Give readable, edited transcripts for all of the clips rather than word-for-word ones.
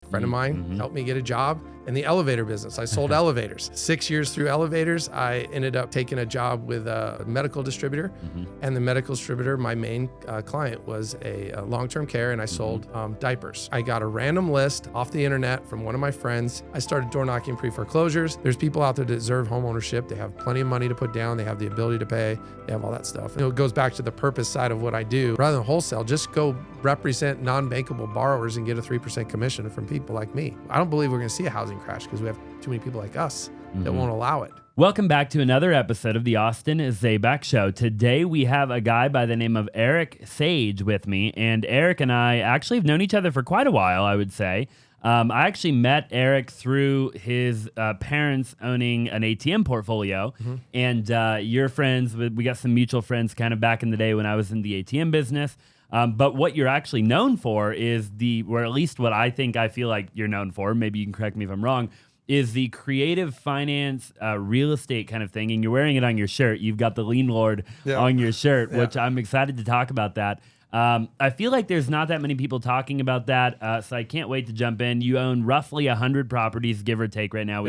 friend of mine helped me get a job in the elevator business. I sold elevators. 6 years through elevators, I ended up taking a job with a medical distributor. And the medical distributor, my main client, was a long-term care, and I sold diapers. I got a random list off the internet from one of my friends. I started door knocking pre-foreclosures. There's people out there that deserve home ownership. They have plenty of money to put down. They have the ability to pay. They have all that stuff. And it goes back to the purpose side of what I do. Rather than wholesale, just go represent non-bankable borrowers and get a 3% commission from people like me. I don't believe we're going to see a housing crash because we have too many people like us that won't allow it. Welcome back to another episode of the Austin Zaback Show. Today we have a guy by the name of Eric Sage with me, and Eric and I actually have known each other for quite a while, I would say. I actually met Eric through his parents owning an ATM portfolio, and your friends, we got some mutual friends kind of back in the day when I was in the ATM business. But what you're actually known for is or at least what I feel like you're known for, maybe you can correct me if I'm wrong, is the creative finance real estate kind of thing. And you're wearing it on your shirt. You've got the leanlord on your shirt, which I'm excited to talk about that. I feel like there's not that many people talking about that, so I can't wait to jump in. You own roughly 100 properties, give or take right now.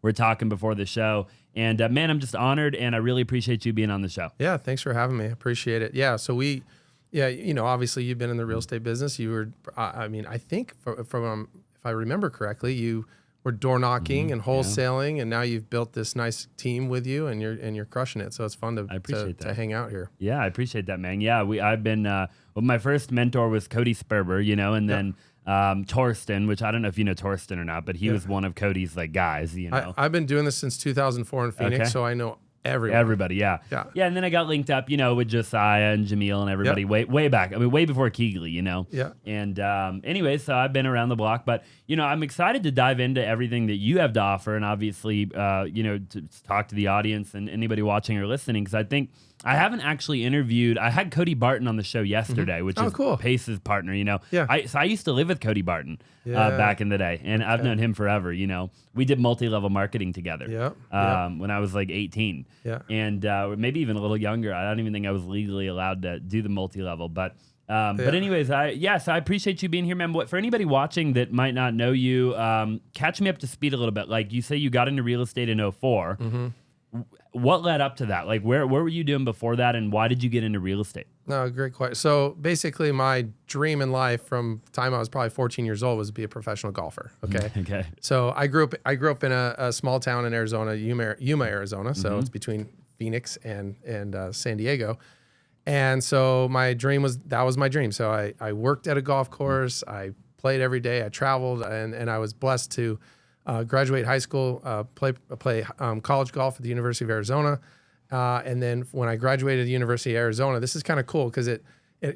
We're talking before the show. And man, I'm just honored, and I really appreciate you being on the show. Yeah, thanks for having me. I appreciate it. Yeah, so obviously you've been in the real estate business. You were, I think from if I remember correctly, you were door knocking and wholesaling, and now you've built this nice team with you, and you're crushing it. So it's fun to hang out here. Yeah, I appreciate that, man. Yeah, I've been my first mentor was Cody Sperber, and then Torsten, which I don't know if you know Torsten or not, but he was one of Cody's guys. I've been doing this since 2004 in Phoenix, so I know everybody. Yeah. And then I got linked up, with Josiah and Jamil and everybody way back. Way before Keegley, Yeah. And anyway, so I've been around the block, but I'm excited to dive into everything that you have to offer, and obviously, to talk to the audience and anybody watching or listening, because I think I haven't actually interviewed. I had Cody Barton on the show yesterday, which is cool. Pace's partner. So I used to live with Cody Barton back in the day, and I've known him forever. We did multi-level marketing together. When I was like 18, and maybe even a little younger. I don't even think I was legally allowed to do the multi-level, but. But anyways, so I appreciate you being here, man. For anybody watching that might not know you, catch me up to speed a little bit. Like you say, you got into real estate in 2004. What led up to that? Like, where were you doing before that, and why did you get into real estate? No, great question. So basically, my dream in life from the time I was probably 14 years old was to be a professional golfer. Okay. So I grew up in a small town in Arizona, Yuma, Arizona. So it's between Phoenix and San Diego. And so my dream was my dream. So I worked at a golf course. I played every day. I traveled, and I was blessed to graduate high school, play college golf at the University of Arizona. And then when I graduated the University of Arizona, this is kind of cool because it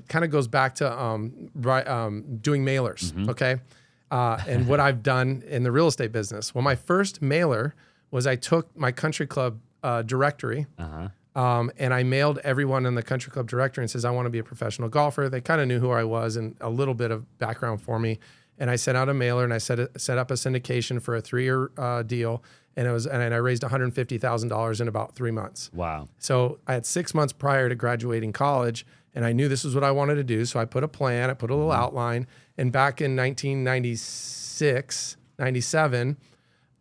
kind of goes back to doing mailers, okay? And what I've done in the real estate business. Well, my first mailer was I took my country club directory, and I mailed everyone in the country club directory and says, I want to be a professional golfer. They kind of knew who I was and a little bit of background for me. And I sent out a mailer, and I set up a syndication for a 3-year deal, and I raised $150,000 in about 3 months. Wow! So I had 6 months prior to graduating college, and I knew this was what I wanted to do. So I put a plan, I put a little outline, and back in 1996, 97,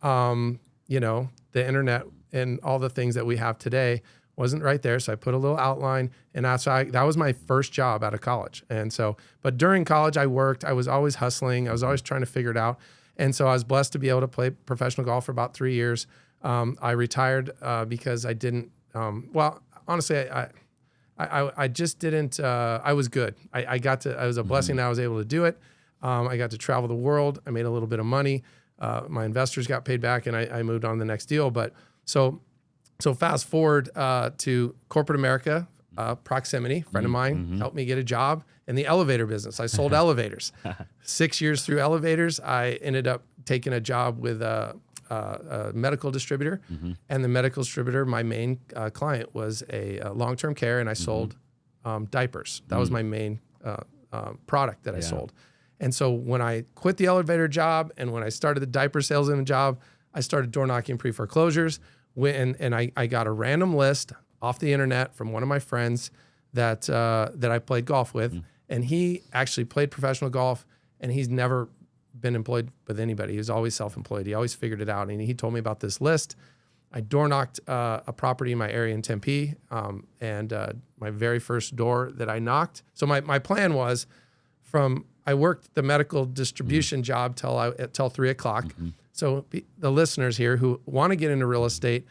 the internet and all the things that we have today wasn't right there. So I put a little outline, and that was my first job out of college. And so, but during college I worked, I was always hustling. I was always trying to figure it out. And so I was blessed to be able to play professional golf for about 3 years. I retired because I didn't, honestly, I just didn't, I was good. I was a blessing that I was able to do it. I got to travel the world. I made a little bit of money. My investors got paid back, and I moved on to the next deal. But so fast forward to corporate America, proximity, friend of mine helped me get a job in the elevator business. I sold elevators. 6 years through elevators, I ended up taking a job with a medical distributor. And the medical distributor, my main client, was a long-term care, and I sold diapers. That was my main product that I sold. And so when I quit the elevator job and when I started the diaper salesman job, I started door knocking pre-foreclosures. And I got a random list off the internet from one of my friends that I played golf with, and he actually played professional golf, and he's never been employed with anybody. He was always self-employed. He always figured it out. And he told me about this list. I door knocked a property in my area in Tempe, and my very first door that I knocked. So my plan was I worked the medical distribution job till 3 o'clock. So the listeners here who want to get into real estate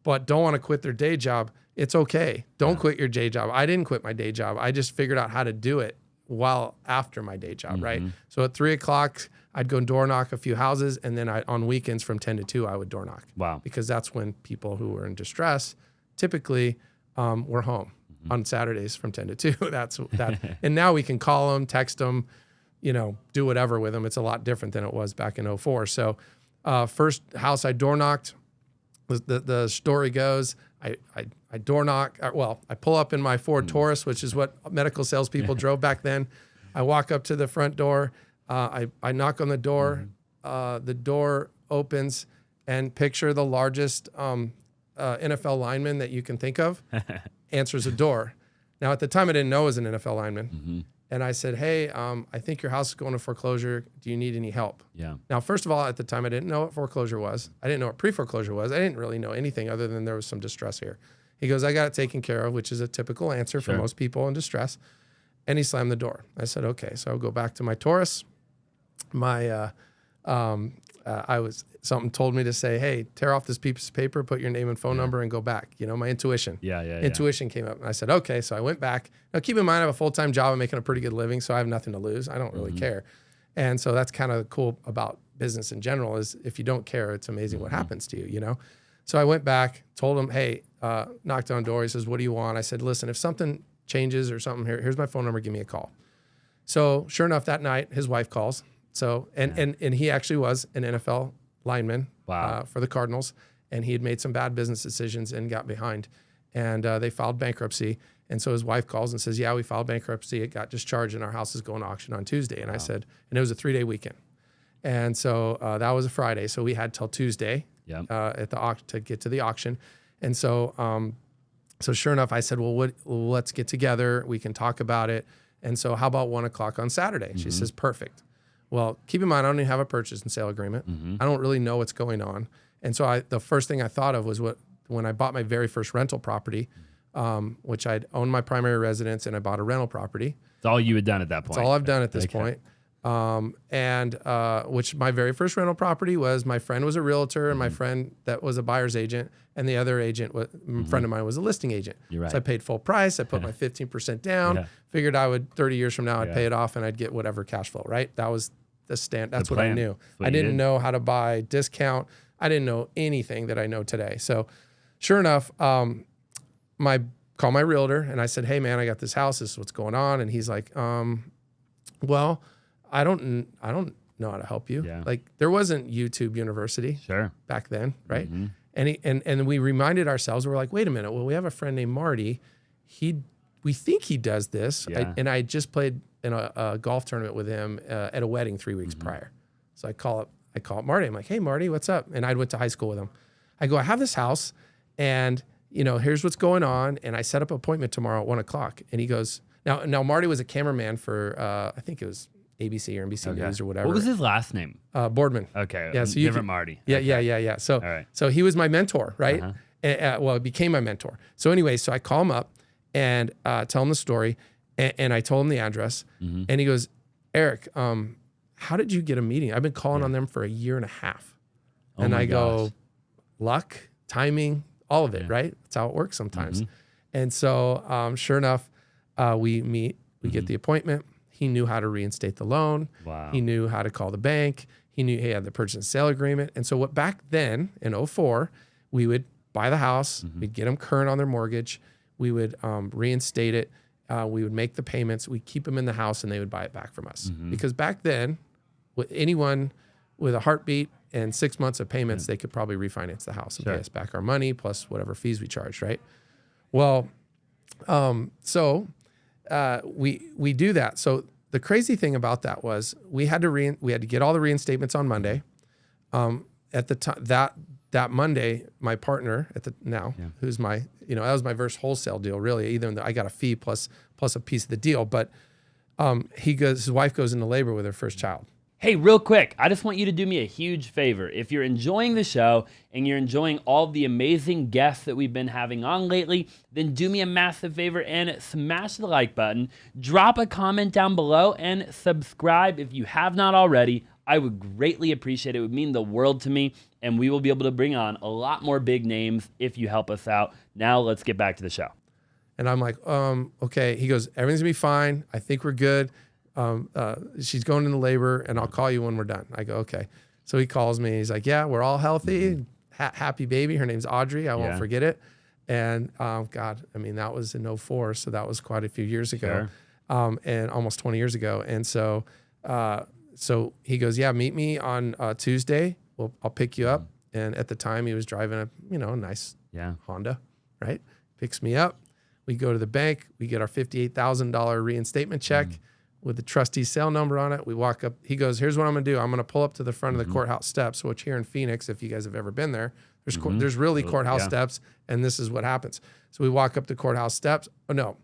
but don't want to quit their day job, it's okay. Don't quit your day job. I didn't quit my day job. I just figured out how to do it while after my day job, right? So at 3 o'clock, I'd go door knock a few houses, and then on weekends from 10 to 2, I would door knock. Wow. Because that's when people who were in distress typically were home on Saturdays from 10 to 2. That's that. And now we can call them, text them, do whatever with them. It's a lot different than it was back in 04. So first house I door knocked, the story goes, I door knock. I pull up in my Ford Taurus, which is what medical salespeople drove back then. I walk up to the front door. I knock on the door. The door opens, and picture the largest NFL lineman that you can think of answers the door. Now, at the time, I didn't know it was an NFL lineman. And I said, hey, I think your house is going to foreclosure. Do you need any help? Yeah. Now, first of all, at the time, I didn't know what foreclosure was. I didn't know what pre-foreclosure was. I didn't really know anything other than there was some distress here. He goes, I got it taken care of, which is a typical answer for most people in distress. And he slammed the door. I said, okay. So I'll go back to my Taurus. Something told me to say, hey, tear off this piece of paper, put your name and phone number, and go back. My intuition. Intuition came up. And I said, okay. So I went back. Now, keep in mind, I have a full-time job. I'm making a pretty good living, so I have nothing to lose. I don't really care. And so that's kind of cool about business in general, is if you don't care, it's amazing what happens to you, So I went back, told him, hey, knocked on the door. He says, what do you want? I said, listen, if something changes or something, here's my phone number. Give me a call. So sure enough, that night, his wife calls. So, and he actually was an NFL lineman for the Cardinals, and he had made some bad business decisions and got behind, and they filed bankruptcy. And so his wife calls and says, yeah, we filed bankruptcy. It got discharged, and our house is going to auction on Tuesday. And I said, and it was a 3-day weekend. And so that was a Friday. So we had till Tuesday at the to get to the auction. And so, so sure enough, I said, well, let's get together. We can talk about it. And so how about 1 o'clock on Saturday? She says, perfect. Well, keep in mind, I don't even have a purchase and sale agreement. I don't really know what's going on. And so the first thing I thought of was when I bought my very first rental property, which I'd owned my primary residence, and I bought a rental property. It's all you had done at that point. It's all I've done at this point. Which my very first rental property was, my friend was a realtor, and my friend that was a buyer's agent, and the other agent, friend of mine, was a listing agent. You're right. So I paid full price. I put my 15% down, figured 30 years from now, I'd pay it off, and I'd get whatever cash flow, right? That was the stand. That's what I knew. I didn't know how to buy discount. I didn't know anything that I know today. So sure enough, call my realtor, and I said, hey man, I got this house. This is what's going on. And he's like, well, I don't know how to help you. Yeah. Like, there wasn't YouTube University back then, right? And we reminded ourselves, we're like, wait a minute. Well, we have a friend named Marty. We think he does this. I just played in a golf tournament with him at a wedding 3 weeks prior. So I call up Marty. I'm like, hey Marty, what's up? And I went to high school with him. I go, I have this house, and here's what's going on. And I set up an appointment tomorrow at 1 o'clock. And he goes, now Marty was a cameraman for I think it was ABC or NBC News or whatever. What was his last name? Boardman. Okay. Yeah. So different Marty. Yeah. Okay. Yeah. So he was my mentor, right? He became my mentor. So anyway, so I call him up and tell him the story, and I told him the address, and he goes, Eric, how did you get a meeting? I've been calling on them for 1.5 years. And I go, luck, timing, all of it, right? That's how it works sometimes. And so sure enough, we meet, we get the appointment. He knew how to reinstate the loan. Wow. He knew how to call the bank. He knew he had the purchase and sale agreement. And so back then in 04, we would buy the house, we'd get them current on their mortgage, we would reinstate it, we would make the payments, we'd keep them in the house, and they would buy it back from us. Because back then, with anyone with a heartbeat and 6 months of payments, they could probably refinance the house and pay us back our money plus whatever fees we charged, right? Well, we do that. So the crazy thing about that was we had to get all the reinstatements on Monday. At the time that Monday, my partner who's my, that was my first wholesale deal, really. Even though I got a fee plus a piece of the deal, but his wife goes into labor with her first child. Hey, real quick, I just want you to do me a huge favor. If you're enjoying the show and you're enjoying all the amazing guests that we've been having on lately, then do me a massive favor and smash the like button. Drop a comment down below and subscribe if you have not already. I would greatly appreciate it. It would mean the world to me, and we will be able to bring on a lot more big names if you help us out. Now let's get back to the show. And I'm like, okay. He goes, everything's gonna be fine. I think we're good. She's going into labor, and I'll call you when we're done. I go, okay. So he calls me. He's like, yeah, we're all healthy. Happy baby. Her name's Audrey. I won't forget it. And God, I mean, that was in 2004, so that was quite a few years ago, and almost 20 years ago. And so, so he goes, yeah, meet me on Tuesday. I'll pick you up. And at the time, he was driving a nice Honda, right? Picks me up. We go to the bank. We get our $58,000 reinstatement check with the trustee sale number on it. We walk up. He goes, here's what I'm going to do. I'm going to pull up to the front of the courthouse steps, which here in Phoenix, if you guys have ever been there, there's really courthouse steps, and this is what happens. So we walk up the courthouse steps. Oh, no.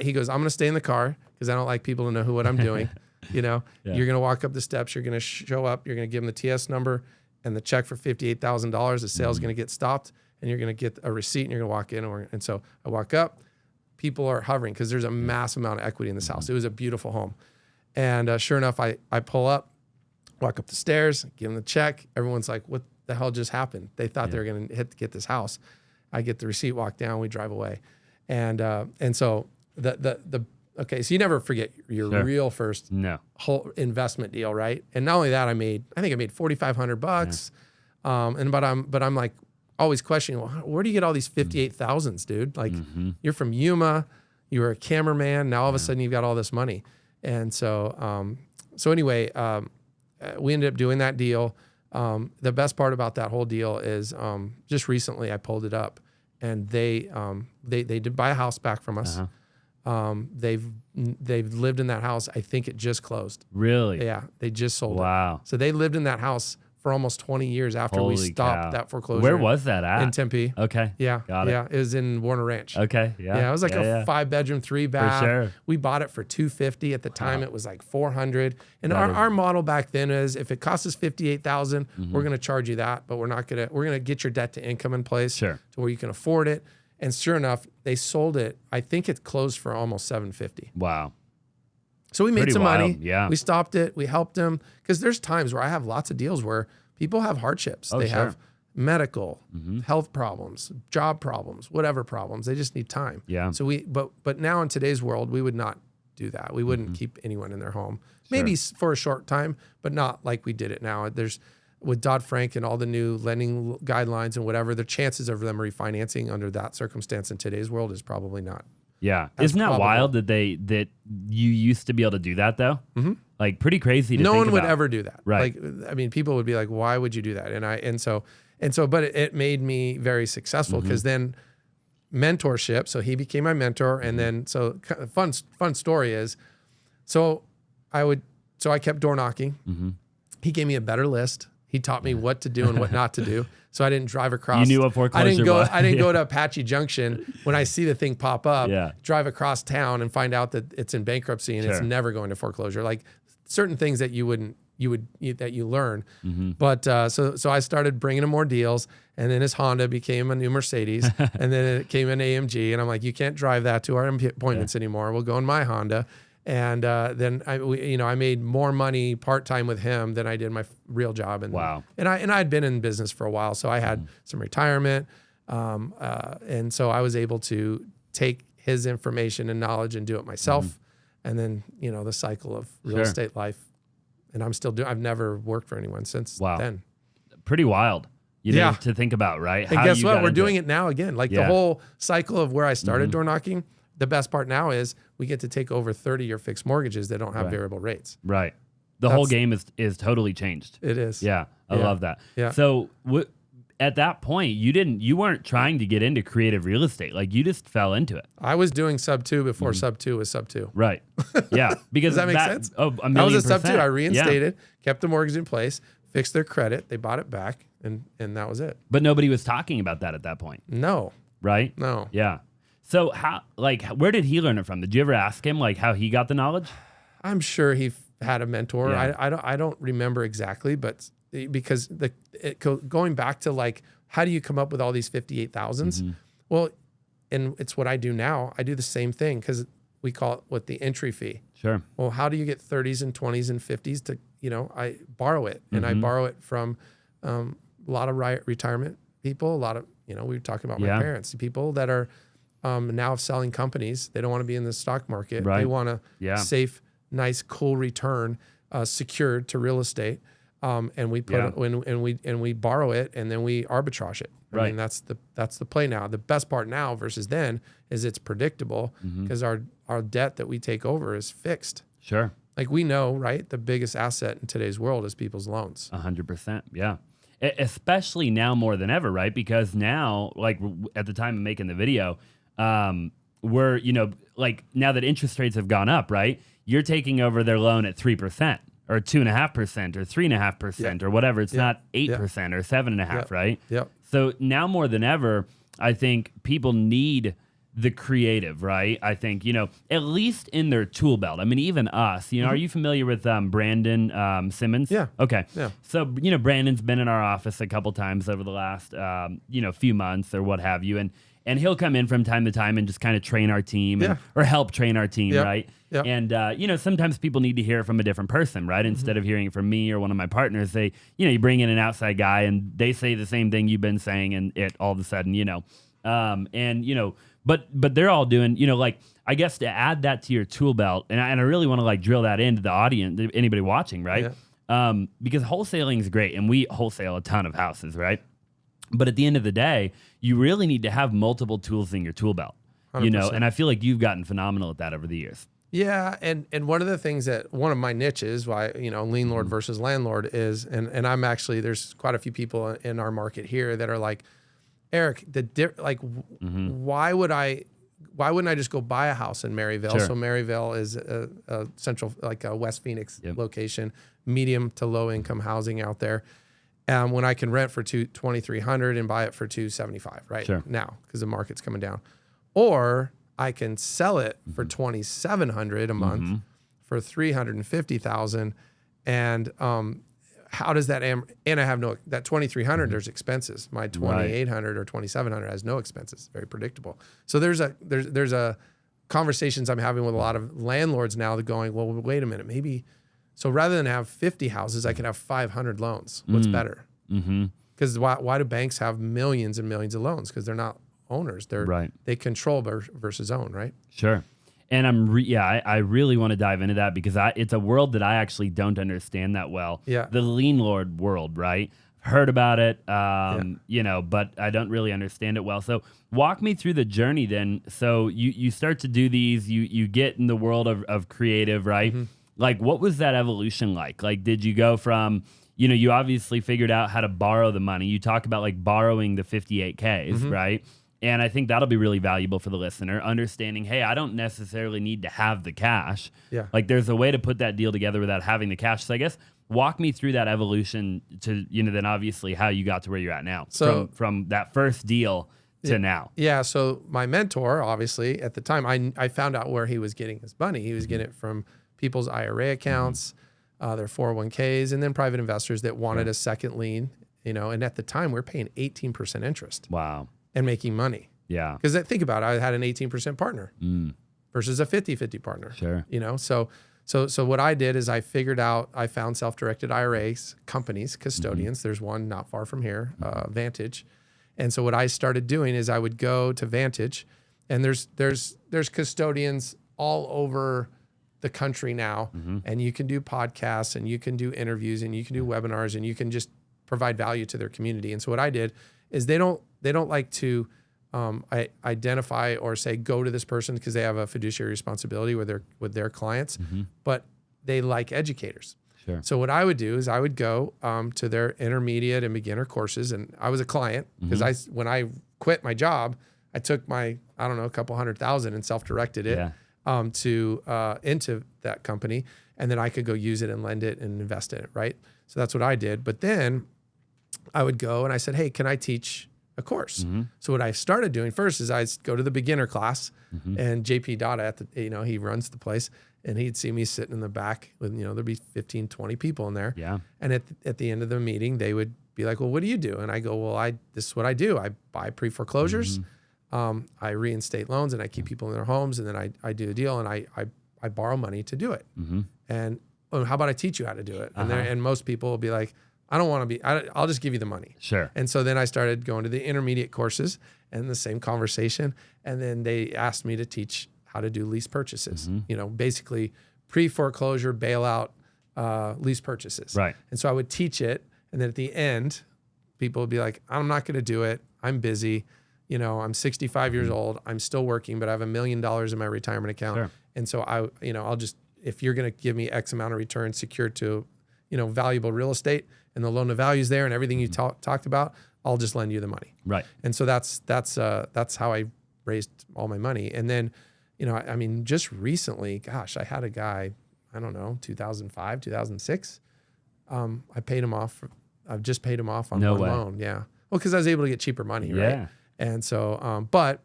He goes, I'm going to stay in the car because I don't like people to know what I'm doing. You're going to walk up the steps. You're going to show up. You're going to give them the TS number and the check for $58,000. The sale is going to get stopped, and you're going to get a receipt, and you're going to walk in. And so I walk up. People are hovering because there's a massive amount of equity in this house. It was a beautiful home. And sure enough, I pull up, walk up the stairs, give them the check. Everyone's like, what the hell just happened? They thought they were going to get this house. I get the receipt, walk down, we drive away. And so okay, so you never forget your real first whole investment deal, right? And not only that, I think I made $4,500. But I'm like, always questioning, well, where do you get all these 58,000s, dude? Like, you're from Yuma, you were a cameraman, now all of a sudden you've got all this money. And so, anyway, we ended up doing that deal. The best part about that whole deal is just recently I pulled it up, and they did buy a house back from us. They've lived in that house. I think it just closed. Really? Yeah, they just sold it. Wow. So they lived in that house for almost 20 years after we stopped that foreclosure. Where was that at? In Tempe. Okay. Yeah. Got it. Yeah. It was in Warner Ranch. Okay. Yeah. Yeah. It was like a 5-bedroom, 3-bath. For sure. We bought it for $250. At the time, it was like $400. And our model back then is if it costs us $58,000, we're going to charge you that, but we're going to get your debt to income in place to where you can afford it. And sure enough, they sold it. I think it closed for almost $750. Wow. So we made some money. Yeah. We stopped it. We helped them. Because there's times where I have lots of deals where people have hardships. They have medical, health problems, job problems, whatever problems. They just need time. Yeah. So but now in today's world, we would not do that. We wouldn't keep anyone in their home. Maybe for a short time, but not like we did it now. With Dodd-Frank and all the new lending guidelines and whatever, the chances of them refinancing under that circumstance in today's world is probably not. Yeah. Isn't that wild that you used to be able to do that though? Like pretty crazy to think No one would about. ever do that. Right. Like, I mean, people would be like, why would you do that? But it made me very successful because then mentorship. So he became my mentor. And then, fun story is, I kept door knocking. He gave me a better list. He taught me what to do and what not to do. So I didn't drive across. You knew what foreclosure was. I didn't go to Apache Junction when I see the thing pop up, drive across town and find out that it's in bankruptcy and it's never going to foreclosure. Like certain things that you learn. But so I started bringing him more deals, and then his Honda became a new Mercedes, and then it came an AMG, and I'm like, you can't drive that to our appointments anymore. We'll go in my Honda. And then I made more money part-time with him than I did my real job. And wow. And I'd been in business for a while, so I had some retirement, and so I was able to take his information and knowledge and do it myself. And then the cycle of real estate life, and I'm still doing. I've never worked for anyone since then. Pretty wild. To think about, right? And guess what? We're doing it now again. Like the whole cycle of where I started door knocking. The best part now is we get to take over 30-year fixed mortgages that don't have variable rates. Right. The whole game is totally changed. It is. Yeah. I love that. Yeah. So at that point, you weren't trying to get into creative real estate. Like you just fell into it. I was doing sub 2 before sub 2 was sub 2. Right. Yeah. Because does that make sense? Oh, I was a sub 2. I reinstated, kept the mortgage in place, fixed their credit. They bought it back, and that was it. But nobody was talking about that at that point. No. Right? No. Yeah. So where did he learn it from? Did you ever ask him like how he got the knowledge? I'm sure he had a mentor. Yeah. I don't remember exactly, but because going back to like, how do you come up with all these 58,000s? Well, and it's what I do now. I do the same thing because we call it the entry fee. Sure. Well, how do you get 30s and 20s and 50s to, I borrow it, and I borrow it from a lot of retirement people, a lot of, we were talking about my parents, people that are now selling companies. They don't want to be in the stock market. Right. They want a safe, nice, cool return secured to real estate. And we put and we borrow it, and then we arbitrage it. I mean, that's the play now. The best part now versus then is it's predictable because our debt that we take over is fixed. Sure. Like we know, right? The biggest asset in today's world is people's loans. 100%. Yeah. Especially now more than ever, right? Because now, like at the time of making the video, we're, like now that interest rates have gone up, right? You're taking over their loan at 3%. Or 2.5% or 3.5% or whatever. It's not 8% or 7.5%, right? Yep. So now more than ever, I think people need the creative, right? I think, at least in their tool belt. I mean, even us, are you familiar with Brandon Simmons? Yeah. Okay. Yeah. So, Brandon's been in our office a couple times over the last, few months or what have you. And he'll come in from time to time and just kind of train our team or help train our team, right? Yep. And, sometimes people need to hear it from a different person, right? Instead of hearing it from me or one of my partners, you bring in an outside guy and they say the same thing you've been saying, and it all of a sudden, but they're all doing, like, I guess to add that to your tool belt, and I really want to like drill that into the audience, anybody watching, right? Yeah. Because wholesaling is great, and we wholesale a ton of houses, right? But at the end of the day, you really need to have multiple tools in your tool belt, 100%. And I feel like you've gotten phenomenal at that over the years. Yeah, and one of the things that one of my niches, why lien lord versus landlord is, and I'm actually, there's quite a few people in our market here that are like, Eric, why wouldn't I just go buy a house in Maryville? Sure. So Maryville is a central, like a West Phoenix location, medium to low income housing out there. When I can rent for $2,300 and buy it for $275 right Sure. now because the market's coming down, or I can sell it for $2,700 a month for $350,000, and how does that? And I have that $2,300. There's expenses. My $2,800 or $2,700 has no expenses. Very predictable. So there's a conversations I'm having with a lot of landlords now that going, well, wait a minute, maybe. So rather than have 50 houses, I can have 500 loans. What's better? Because why do banks have millions and millions of loans? Because they're not owners. They control versus own, right? Sure. And I really want to dive into that because it's a world that I actually don't understand that well. Yeah. The leanlord world, right? I've heard about it, but I don't really understand it well. So walk me through the journey then. So you start to do these, you get in the world of creative, right? Like, what was that evolution like? Like, did you go from, you obviously figured out how to borrow the money. You talk about like borrowing the 58Ks, right? And I think that'll be really valuable for the listener, understanding, hey, I don't necessarily need to have the cash. Yeah. Like, there's a way to put that deal together without having the cash. So I guess walk me through that evolution to, then obviously how you got to where you're at now. So from that first deal to now. Yeah. So my mentor, obviously, at the time, I found out where he was getting his money. He was getting it from people's IRA accounts, their 401ks, and then private investors that wanted a second lien, and at the time we were paying 18% interest. Wow. And making money. Yeah. Because think about it, I had an 18% partner versus a 50-50 partner. Sure. So what I did is I found self-directed IRAs, companies, custodians. There's one not far from here, Vantage. And so what I started doing is I would go to Vantage, and there's custodians all over the country now, and you can do podcasts, and you can do interviews, and you can do webinars, and you can just provide value to their community. And so what I did is they don't like to identify or say go to this person because they have a fiduciary responsibility with their clients, but they like educators. Sure. So what I would do is I would go to their intermediate and beginner courses, and I was a client because when I quit my job, I took my a couple $100,000 and self-directed it into that company, and then I could go use it and lend it and invest in it, right? So that's what I did. But then I would go and I said, hey, can I teach a course? So what I started doing first is I go to the beginner class, and JP Dada he runs the place, and he'd see me sitting in the back with, there'd be 15, 20 people in there. Yeah. And at the end of the meeting, they would be like, well, what do you do? And I go, well, this is what I do. I buy pre-foreclosures. I reinstate loans, and I keep people in their homes, and then I do a deal, and I borrow money to do it. And how about I teach you how to do it? And most people will be like, I don't want to be, I'll just give you the money. Sure. And so then I started going to the intermediate courses and the same conversation. And then they asked me to teach how to do lease purchases, basically pre-foreclosure bailout lease purchases. Right. And so I would teach it. And then at the end, people would be like, I'm not going to do it. I'm busy. I'm 65 years old. I'm still working, but I have $1 million in my retirement account. Sure. And so I'll just, if you're going to give me X amount of return secured to, valuable real estate and the loan to value's there and everything you talked about, I'll just lend you the money. Right. And so that's how I raised all my money. And then, just recently, gosh, I had a guy, I don't know, 2005, 2006. I paid him off. I've just paid him off on one loan. Yeah. Well, because I was able to get cheaper money, right? And so, but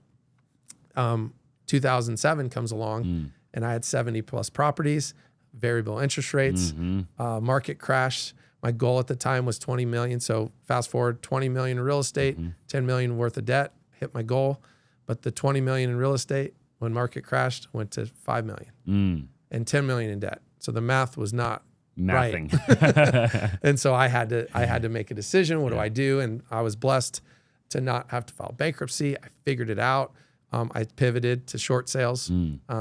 2007 comes along, and I had 70 plus properties, variable interest rates, market crash. My goal at the time was 20 million. So fast forward, 20 million in real estate, 10 million worth of debt, hit my goal. But the 20 million in real estate, when market crashed, went to 5 million and 10 million in debt. So the math was not Mathing. right. And so I had to make a decision. What do I do? And I was blessed to not have to file bankruptcy. I figured it out. I pivoted to short sales.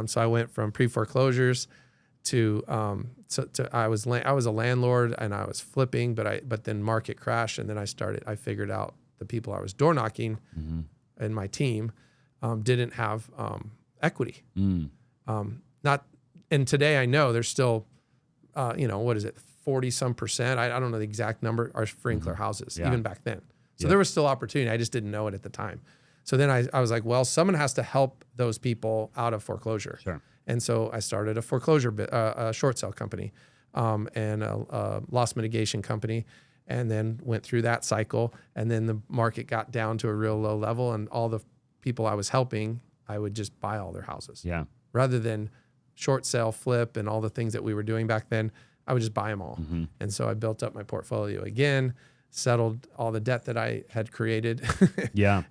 So I went from pre-foreclosures to I was a landlord and I was flipping, but then market crashed, and then I figured out the people I was door knocking and my team didn't have equity. And today I know there's still what is it, 40 some percent, I don't know the exact number, are free and clear houses, even back then. So there was still opportunity. I just didn't know it at the time. So then I was like, well, someone has to help those people out of foreclosure. Sure. And so I started a foreclosure, a short sale company, and a loss mitigation company, and then went through that cycle. And then the market got down to a real low level, and all the people I was helping, I would just buy all their houses. Yeah. Rather than short sale, flip, and all the things that we were doing back then, I would just buy them all. And so I built up my portfolio again, settled all the debt that I had created.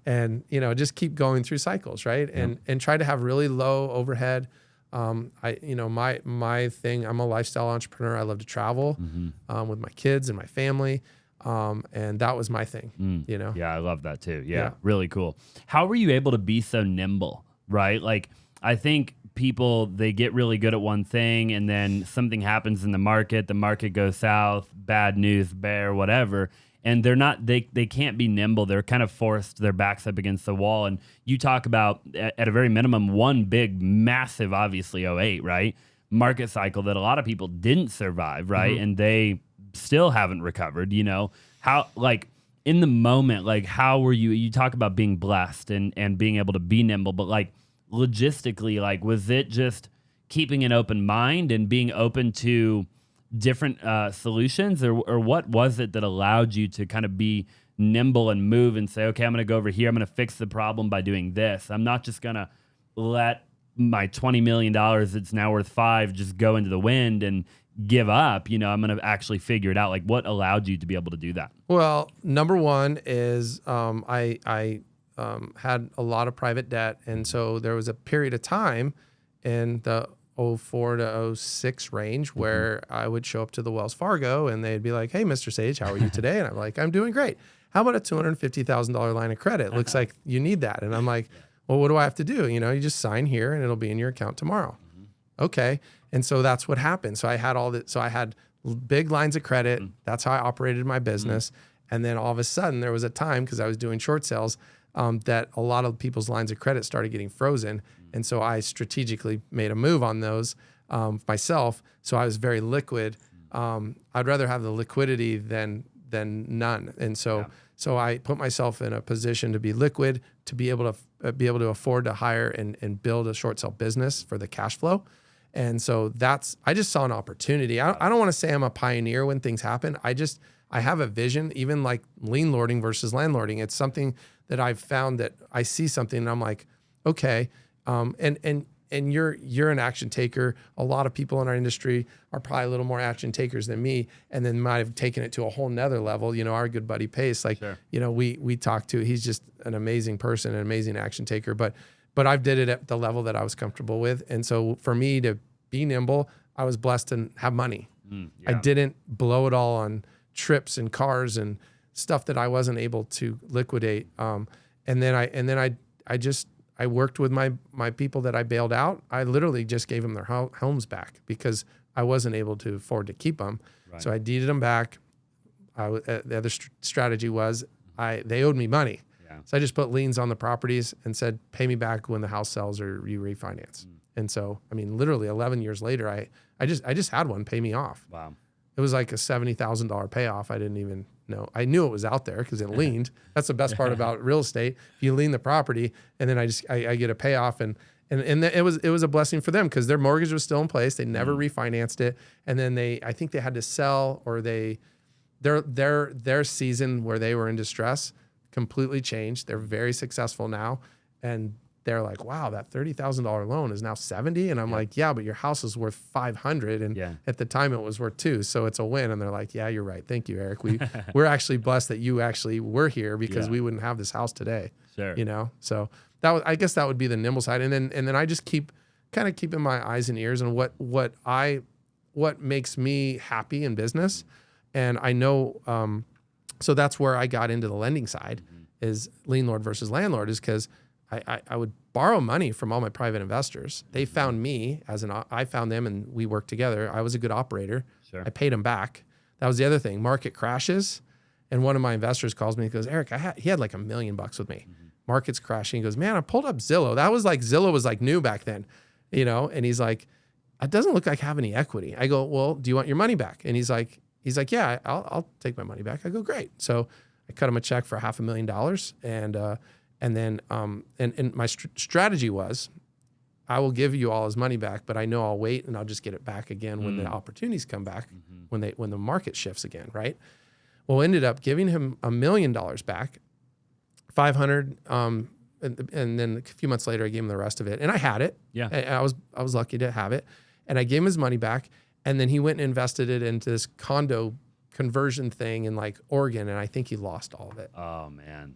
And, just keep going through cycles, right? And try to have really low overhead. My thing, I'm a lifestyle entrepreneur. I love to travel with my kids and my family. And that was my thing, Yeah, I love that too. Yeah, really cool. How were you able to be so nimble, right? Like, I think people, they get really good at one thing, and then something happens in the market goes south, bad news, bear, whatever. And they can't be nimble. They're kind of forced, their backs up against the wall. And you talk about, at a very minimum, one big, massive, obviously 08, right? Market cycle that a lot of people didn't survive, right? And they still haven't recovered, How, like, in the moment, like, how were you talk about being blessed and being able to be nimble, but like, logistically, like, was it just keeping an open mind and being open to different solutions, or what was it that allowed you to kind of be nimble and move and say, okay, I'm going to go over here, I'm going to fix the problem by doing this. I'm not just going to let my $20 million that's now worth $5 million just go into the wind and give up. I'm going to actually figure it out. Like, what allowed you to be able to do that? Well, number one is I had a lot of private debt. And so there was a period of time in the 04 to 06 range where I would show up to the Wells Fargo and they'd be like, hey, Mr. Sage, how are you today? And I'm like, I'm doing great. How about a $250,000 line of credit? Looks like you need that. And I'm like, well, what do I have to do? You just sign here and it'll be in your account tomorrow. Okay. And so that's what happened. So I had I had big lines of credit. That's how I operated my business. And then all of a sudden there was a time, because I was doing short sales, that a lot of people's lines of credit started getting frozen. And so I strategically made a move on those myself. So I was very liquid. I'd rather have the liquidity than none. And so I put myself in a position to be liquid, to be able to afford to hire and build a short sale business for the cash flow. And so I just saw an opportunity. I don't want to say I'm a pioneer when things happen. I have a vision, even like lien lording versus landlording. It's something that I've found that I see something and I'm like, okay. And and you're an action taker. A lot of people in our industry are probably a little more action takers than me, and then might have taken it to a whole nother level. You know, our good buddy Pace, like, Sure. you know, we talked to, he's just an amazing person, an amazing action taker, but I've did it at the level that I was comfortable with. And so for me to be nimble, I was blessed to have money. I didn't blow it all on trips and cars and stuff that I wasn't able to liquidate. And then I worked with my people that I bailed out. I literally just gave them their homes back because I wasn't able to afford to keep them. Right. So I deeded them back. The other strategy was they owed me money. Yeah. So I just put liens on the properties and said, pay me back when the house sells or you refinance. And so, I mean, literally 11 years later, I just had one pay me off. Wow. It was like a $70,000 payoff. I didn't even know. I knew it was out there because it leaned. That's the best part about real estate. If you lien the property and then I get a payoff and it was a blessing for them because their mortgage was still in place. They never refinanced it. And then I think they had to sell or their season where they were in distress completely changed. They're very successful now. And they're like, wow, that $30,000 loan is now 70. And I'm like, yeah, but your house is worth 500. And at the time it was worth 2. So it's a win. And they're like, yeah, you're right. Thank you, Eric. We're actually blessed that you actually were here because we wouldn't have this house today. Sure. You know? So I guess that would be the nimble side. And then I just keeping my eyes and ears on what makes me happy in business. And I know, so that's where I got into the lending side is leanlord versus landlord is because I would borrow money from all my private investors. They found me I found them and we worked together. I was a good operator. Sure. I paid them back. That was the other thing. Market crashes. And one of my investors calls me and goes, Eric, he had like $1 million with me. Market's crashing. He goes, man, I pulled up Zillow. That was like, Zillow was like new back then, you know? And he's like, it doesn't look like I have any equity. I go, well, do you want your money back? And he's like, yeah, I'll take my money back. I go, great. So I cut him a check for $500,000 and then my strategy was, I will give you all his money back, but I know I'll wait and I'll just get it back again when the opportunities come back, when the market shifts again, right? Well, ended up giving him $1 million back, 500, and then a few months later I gave him the rest of it, and I had it. Yeah, I was lucky to have it, and I gave him his money back, and then he went and invested it into this condo conversion thing in like Oregon, and I think he lost all of it. Oh man.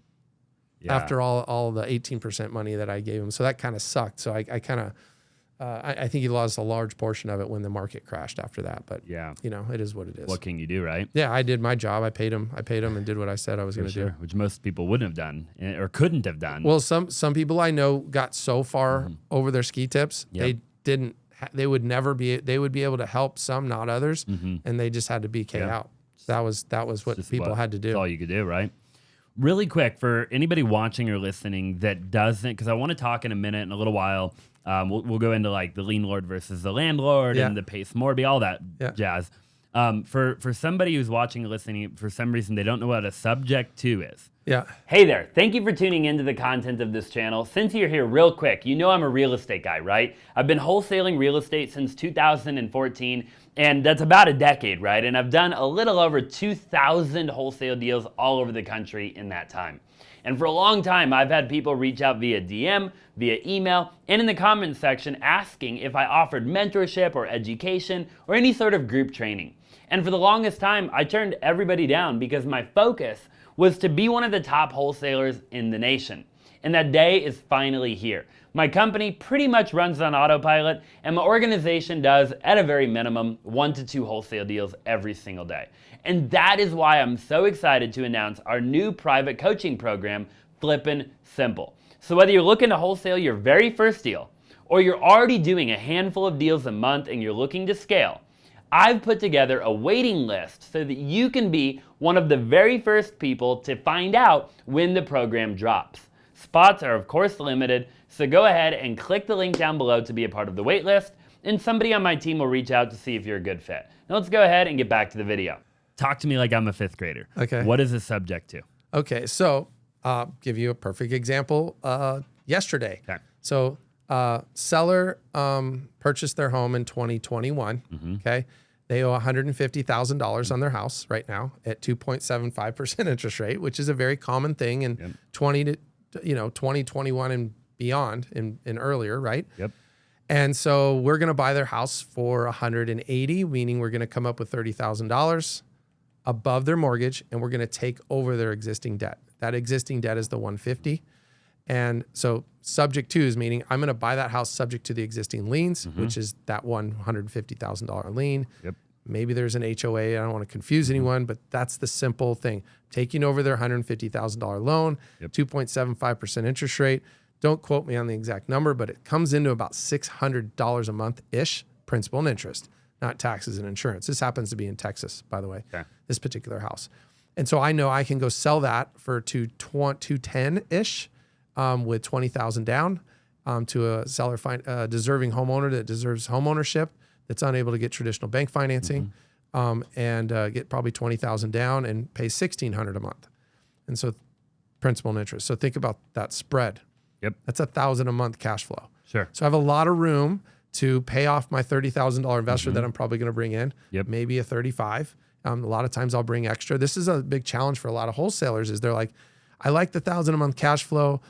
Yeah. After all the 18% money that I gave him. So that kind of sucked. So I think he lost a large portion of it when the market crashed after that. But you know, it is what it is. What can you do, right? Yeah, I did my job. I paid him and did what I said I was going to do. Which most people wouldn't have done or couldn't have done. Well, some people I know got so far over their ski tips, they would be able to help some, not others. And they just had to BK out. That was what people had to do. That's all you could do, right? Really quick, for anybody watching or listening that doesn't, because I want to talk in a minute, in a little while, we'll go into like the leanlord versus the landlord and the pace more, all that jazz. For somebody who's watching or listening, for some reason they don't know what a subject to is. Yeah. Hey there, thank you for tuning into the content of this channel. Since you're here real quick, you know I'm a real estate guy, right? I've been wholesaling real estate since 2014, and that's about a decade, right? And I've done a little over 2,000 wholesale deals all over the country in that time. And for a long time, I've had people reach out via DM, via email, and in the comments section asking if I offered mentorship or education or any sort of group training. And for the longest time, I turned everybody down because my focus was to be one of the top wholesalers in the nation. And that day is finally here. My company pretty much runs on autopilot, and my organization does, at a very minimum, 1 to 2 wholesale deals every single day. And that is why I'm so excited to announce our new private coaching program, Flippin Simple. So whether you're looking to wholesale your very first deal, or you're already doing a handful of deals a month and you're looking to scale, I've put together a waiting list so that you can be one of the very first people to find out when the program drops. Spots are of course limited, so go ahead and click the link down below to be a part of the wait list, and somebody on my team will reach out to see if you're a good fit. Now let's go ahead and get back to the video. Talk to me like I'm a 5th grader. Okay. What is the subject to? Okay, so give you a perfect example yesterday. Okay. So seller purchased their home in 2021, okay? They owe $150,000 on their house right now at 2.75% interest rate, which is a very common thing in 2021 and beyond and earlier, right? Yep. And so we're going to buy their house for $180, meaning we're going to come up with $30,000 above their mortgage, and we're going to take over their existing debt. That existing debt is the $150. And so subject to is meaning I'm going to buy that house subject to the existing liens, which is that $150,000 lien. Yep. Maybe there's an HOA. I don't want to confuse anyone, but that's the simple thing. Taking over their $150,000 loan, 2.75% interest rate. Don't quote me on the exact number, but it comes into about $600 a month-ish, principal and interest, not taxes and insurance. This happens to be in Texas, by the way, this particular house. And so I know I can go sell that for $210-ish with $20,000 down to a seller, deserving homeowner that deserves home ownership, that's unable to get traditional bank financing, and get probably $20,000 down and pay $1,600 a month. And so principal and interest. So think about that spread. Yep. That's $1,000 a month cash flow. Sure. So I have a lot of room to pay off my $30,000 investor that I'm probably going to bring in. Yep. Maybe a 35. A lot of times I'll bring extra. This is a big challenge for a lot of wholesalers is they're like, I like the $1,000 a month cash flow.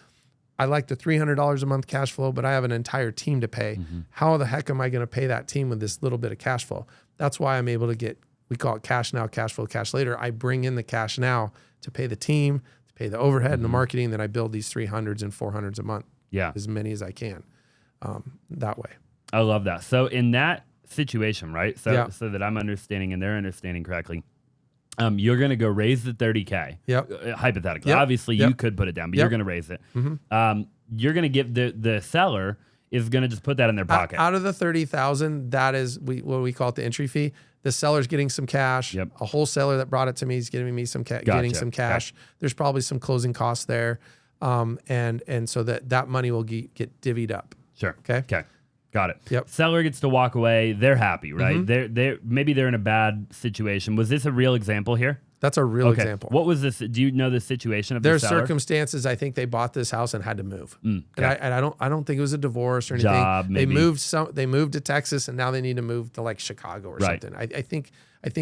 I like the $300 a month cash flow, but I have an entire team to pay. How the heck am I going to pay that team with this little bit of cash flow? That's why I'm able to get, we call it cash now, cash flow, cash later. I bring in the cash now to pay the team, to pay the overhead and the marketing, then I build these 300s and 400s a month. Yeah. As many as I can that way. I love that. So in that situation, right? So so that I'm understanding and they're understanding correctly, you're going to go raise the 30K. Hypothetically. Obviously, you could put it down, but you're going to raise it. You're going to give the seller is going to just put that in their pocket. Out of the $30,000, that is what we call it the entry fee. The seller's getting some cash. A wholesaler that brought it to me is giving me some getting some cash. There's probably some closing costs there. And so that money will get divvied up. Sure. Okay. Got it. Seller gets to walk away. They're happy, right? Maybe they're in a bad situation. Was this a real example here? That's a real example. What was this? Do you know the situation of the seller? There's circumstances. I think they bought this house and had to move. And I don't think it was a divorce or anything. Job, maybe. They moved to Texas and now they need to move to like Chicago or something. I think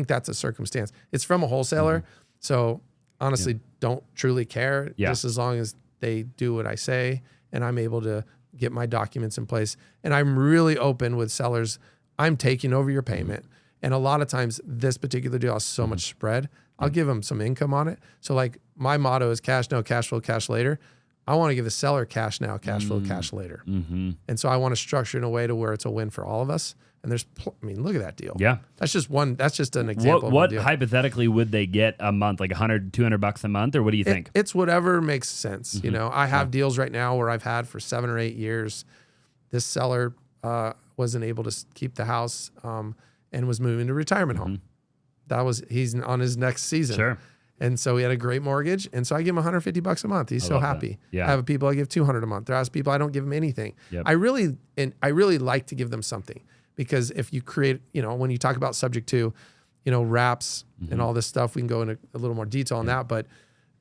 that's a circumstance. It's from a wholesaler. So honestly, don't truly care. Just as long as they do what I say and I'm able to get my documents in place. And I'm really open with sellers. I'm taking over your payment. And a lot of times this particular deal has so much spread. I'll give them some income on it. So like my motto is cash now, cash flow, cash later. I want to give the seller cash now, cash flow, cash later. And so I want to structure in a way to where it's a win for all of us. And there's, look at that deal. That's just one. That's just an example. What hypothetically would they get a month, like $100, $200 a month, or what do you think? It's whatever makes sense. You know, I have deals right now where I've had for 7 or 8 years. This seller wasn't able to keep the house and was moving to retirement home. He's on his next season. And so he had a great mortgage. And so I give him $150 a month. He's so happy. I have people I give $200 a month. There are people I don't give them anything. I really like to give them something. Because if you create, when you talk about subject to, wraps and all this stuff, we can go into a little more detail on that. But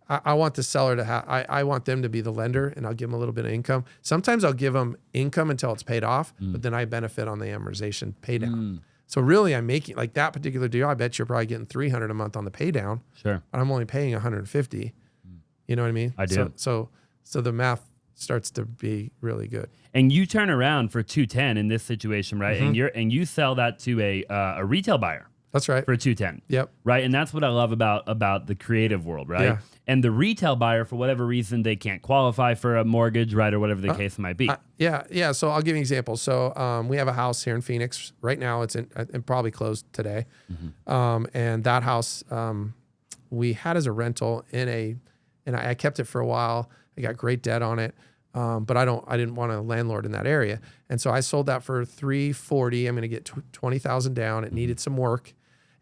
I want the seller to have, I want them to be the lender and I'll give them a little bit of income. Sometimes I'll give them income until it's paid off, but then I benefit on the amortization pay down. So really I'm making, like that particular deal, I bet you're probably getting $300 a month on the pay down. But I'm only paying $150. You know what I mean? I do. So the math starts to be really good. And you turn around for $210 in this situation, right? And you sell that to a retail buyer. That's right. For $210. Right. And that's what I love about the creative world, right? And the retail buyer, for whatever reason, they can't qualify for a mortgage, right? Or whatever the case might be. So I'll give you an example. So we have a house here in Phoenix right now. It's probably closed today. And that house we had as a rental and I kept it for a while. I got great debt on it. But I didn't want a landlord in that area. And so I sold that for $340. I'm going to get $20,000 down. It needed some work.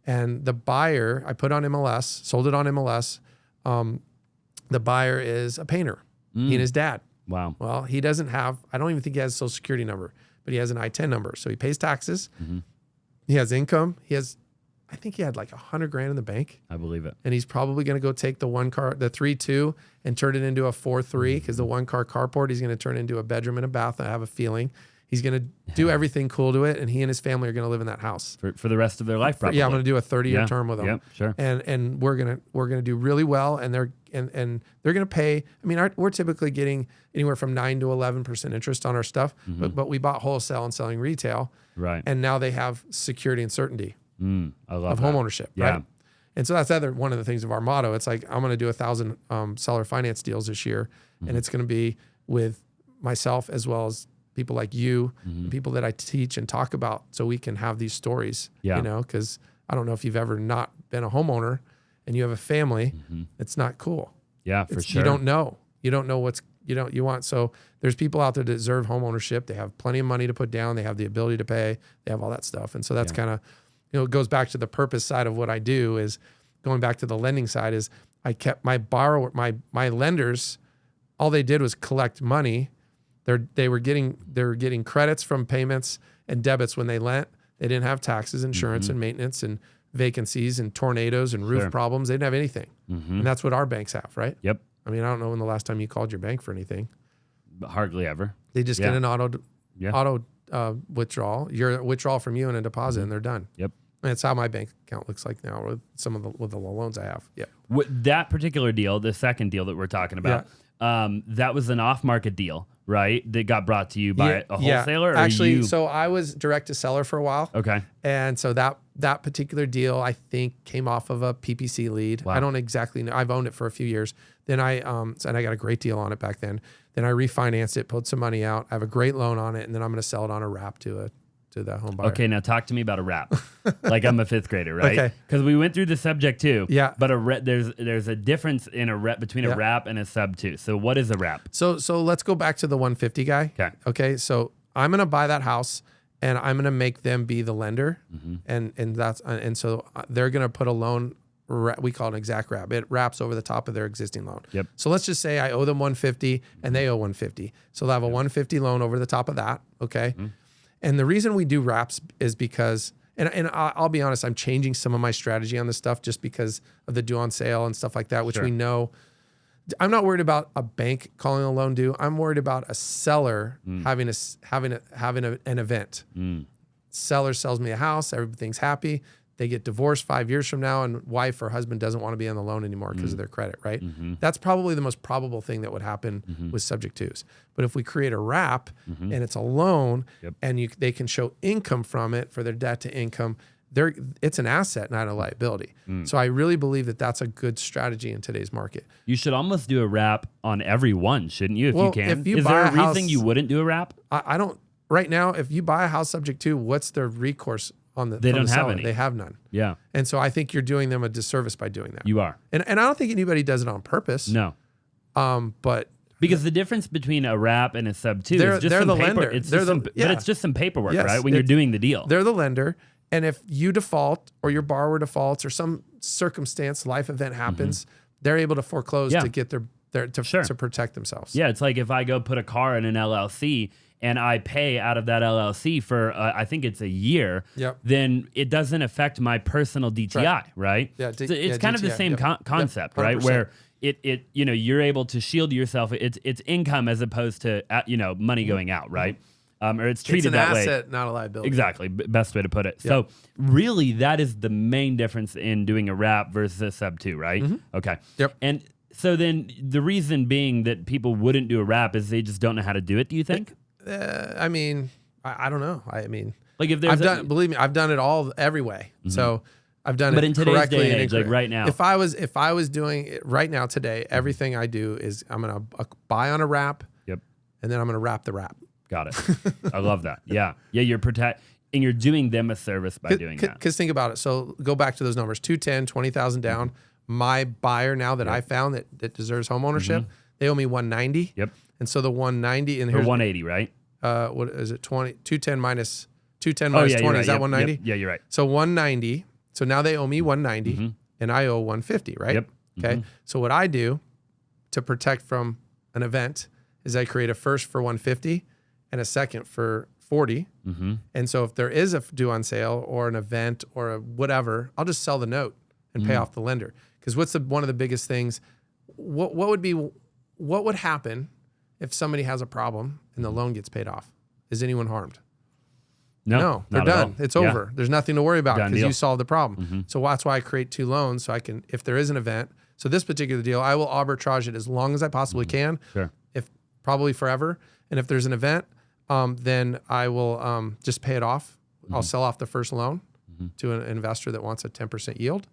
And the buyer, I put on MLS, sold it on MLS. The buyer is a painter. He and his dad. Wow. Well, he doesn't have, I don't even think he has a social security number, but he has an I-10 number. So he pays taxes. He has income. I think he had like $100,000 in the bank. I believe it. And he's probably going to go take the 3-2 and turn it into a 4-3 because the 1-car carport he's going to turn into a bedroom and a bath. I have a feeling He's going to do everything cool to it, and he and his family are going to live in that house for the rest of their life. Probably. Yeah, I'm going to do a 30-year term with them. Yep, sure. And we're gonna do really well, and they're going to pay. I mean, we're typically getting anywhere from 9 to 11% interest on our stuff, but we bought wholesale and selling retail, right? And now they have security and certainty I love of home ownership, yeah. right? And so that's one of the things of our motto. It's like, I'm going to do 1,000 seller finance deals this year, and it's going to be with myself as well as people like you, people that I teach and talk about, so we can have these stories, you know, because I don't know if you've ever not been a homeowner and you have a family, it's not cool. Yeah, for sure. You don't know what's, you want. So there's people out there that deserve home ownership. They have plenty of money to put down. They have the ability to pay. They have all that stuff. And so that's kind of, it goes back to the purpose side of what I do, is going back to the lending side, is I kept my my lenders, all they did was collect money. They were getting credits from payments and debits when they lent. They didn't have taxes, insurance, and maintenance, and vacancies, and tornadoes, and roof problems. They didn't have anything. And that's what our banks have, right? Yep. I mean, I don't know when the last time you called your bank for anything. Hardly ever. They just get an auto withdrawal, your withdrawal from you and a deposit, and they're done. Yep. And that's how my bank account looks like now with some of the loans I have. Yeah. With that particular deal, the second deal that we're talking about, that was an off-market deal, right? That got brought to you by a wholesaler? Or Actually, so I was direct to seller for a while. Okay. And so that particular deal, I think, came off of a PPC lead. Wow. I don't exactly know. I've owned it for a few years. Then and I got a great deal on it back then. Then I refinanced it, pulled some money out. I have a great loan on it, and then I'm going to sell it on a wrap to the home buyer. Okay, now talk to me about a wrap. Like I'm a fifth grader, right? Okay. Because we went through the subject too. Yeah. But there's a difference in a rep between a wrap and a sub two. So what is a wrap? So let's go back to the 150 guy. Okay. Okay. So I'm going to buy that house, and I'm going to make them be the lender, and so they're going to put a loan. We call it an exact wrap. It wraps over the top of their existing loan. Yep. So let's just say I owe them 150 and they owe 150. So they'll have a 150 loan over the top of that. Okay. And the reason we do wraps is because, and I'll be honest, I'm changing some of my strategy on this stuff just because of the due on sale and stuff like that, which we know. I'm not worried about a bank calling a loan due. I'm worried about a seller having an event. Seller sells me a house, everything's happy. They get divorced 5 years from now, and wife or husband doesn't want to be on the loan anymore because of their credit, right? That's probably the most probable thing that would happen with subject twos. But if we create a wrap and it's a loan, and they can show income from it for their debt to income, it's an asset, not a liability. So I really believe that that's a good strategy in today's market. You should almost do a wrap on every one, shouldn't you? If you can. If you Is buy there a a reason house, you wouldn't do a wrap? I don't. Right now, if you buy a house subject to, what's their recourse on the? They don't have any. They have none. Yeah. And so I think you're doing them a disservice by doing that. You are. And I don't think anybody does it on purpose. No. But because the difference between a wrap and a sub two they're is just the some paper. lender. But it's just some paperwork, Yes, right? When you're doing the deal. They're the lender. And if you default or your borrower defaults or some circumstance, life event happens, they're able to foreclose to get to protect themselves. Yeah, it's like if I go put a car in an LLC and I pay out of that LLC for I think it's a year, then it doesn't affect my personal DTI, right? Yeah, so it's kind of the same concept, right? Where it you're able to shield yourself. It's income as opposed to money going out, right? Or it's treated that way. It's an asset, not a liability. Exactly, best way to put it. So really, that is the main difference in doing a wrap versus a sub two, right? Okay. Yep. And so then the reason being that people wouldn't do a wrap is they just don't know how to do it. Do you think? I mean, I don't know. I mean, like if there's believe me, I've done it all every way. So I've done but it in today's correctly day and age, like right now, if I was doing it right now today, everything I do is I'm gonna buy on a wrap. Yep. And then I'm gonna wrap the wrap. Got it. I love that. Yeah. You're and you're doing them a service by doing that. Because think about it. So go back to those numbers: 210, 20,000 down. My buyer that I found that deserves home ownership, they owe me 190. Yep. And so the 190 and or 180, right? What is it? 210 minus 210 minus 20. Right. Is that 190? Yep. Yeah, you're right. So 190. So now they owe me 190, and I owe 150, right? Yep. Okay. So what I do to protect from an event is I create a first for 150 and a second for 40. And so if there is a due on sale or an event or whatever, I'll just sell the note and pay off the lender. Because what's one of the biggest things? What would happen if somebody has a problem and the loan gets paid off? Is anyone harmed? No, No, they're not at done. all. It's Yeah. over. There's nothing to worry about Done because deal. you solved the problem. So that's why I create 2 loans so I can, if there is an event. So this particular deal, I will arbitrage it as long as I possibly can, Sure. if probably forever. And if there's an event, then I will just pay it off. I'll sell off the first loan to an investor that wants a 10% yield,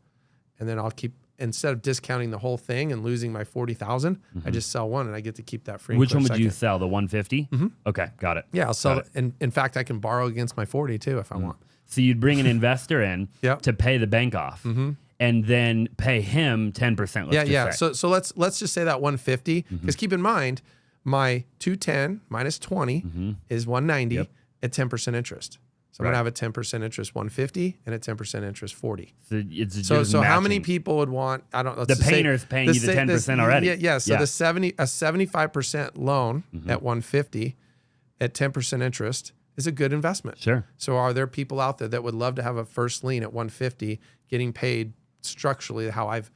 and then I'll keep, instead of discounting the whole thing and losing my 40,000, I just sell one and I get to keep that free. and Which clear one would you second. sell? The 150? Okay, got it. Yeah, I'll sell Got it. And in fact, I can borrow against my 40 too if I want. So you'd bring an investor in Yep. to pay the bank off, and then pay him 10%. Let's Yeah. just say. So let's just say that 150, because keep in mind, my 210 minus 20 is 190 Yep. at 10% interest. So I'm Right. gonna have a 10% interest 150 and a 10% interest 40. So it's So just how many matching. people would want? I don't. Let's The just say- painter's paying you the say 10% already. Yeah. So Yeah. the 75% loan at 150 at 10% interest is a good investment. Sure. So are there people out there that would love to have a first lien at 150 getting paid structurally how I've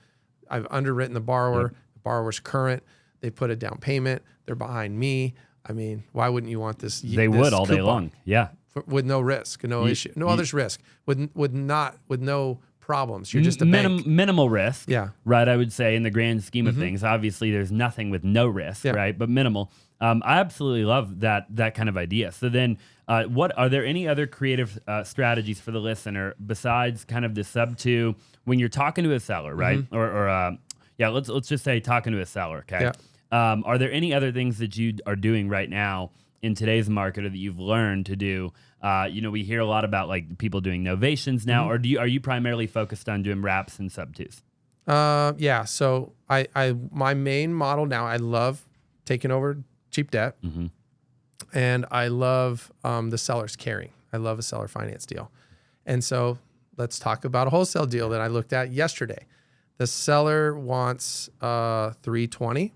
underwritten the borrower, the borrower's current, they put a down payment, they're behind me. I mean, why wouldn't you want this? They would all day long. Yeah. With no risk, no issue, no others risk, with no problems. You're just a bank. Minimal risk. Yeah. Right. I would say in the grand scheme of things, obviously there's nothing with no risk, Yeah. right? But minimal. I absolutely love that kind of idea. So then, what are there any other creative strategies for the listener besides kind of the Subto when you're talking to a seller, right? Or let's just say talking to a seller. Okay. Yeah. Are there any other things that you are doing right now in today's market or that you've learned to do? We hear a lot about like people doing novations now, or are you primarily focused on doing wraps and Subtos? Yeah. So my main model now, I love taking over cheap debt, and I love the seller's carrying. I love a seller finance deal, and so let's talk about a wholesale deal that I looked at yesterday. The seller wants 320.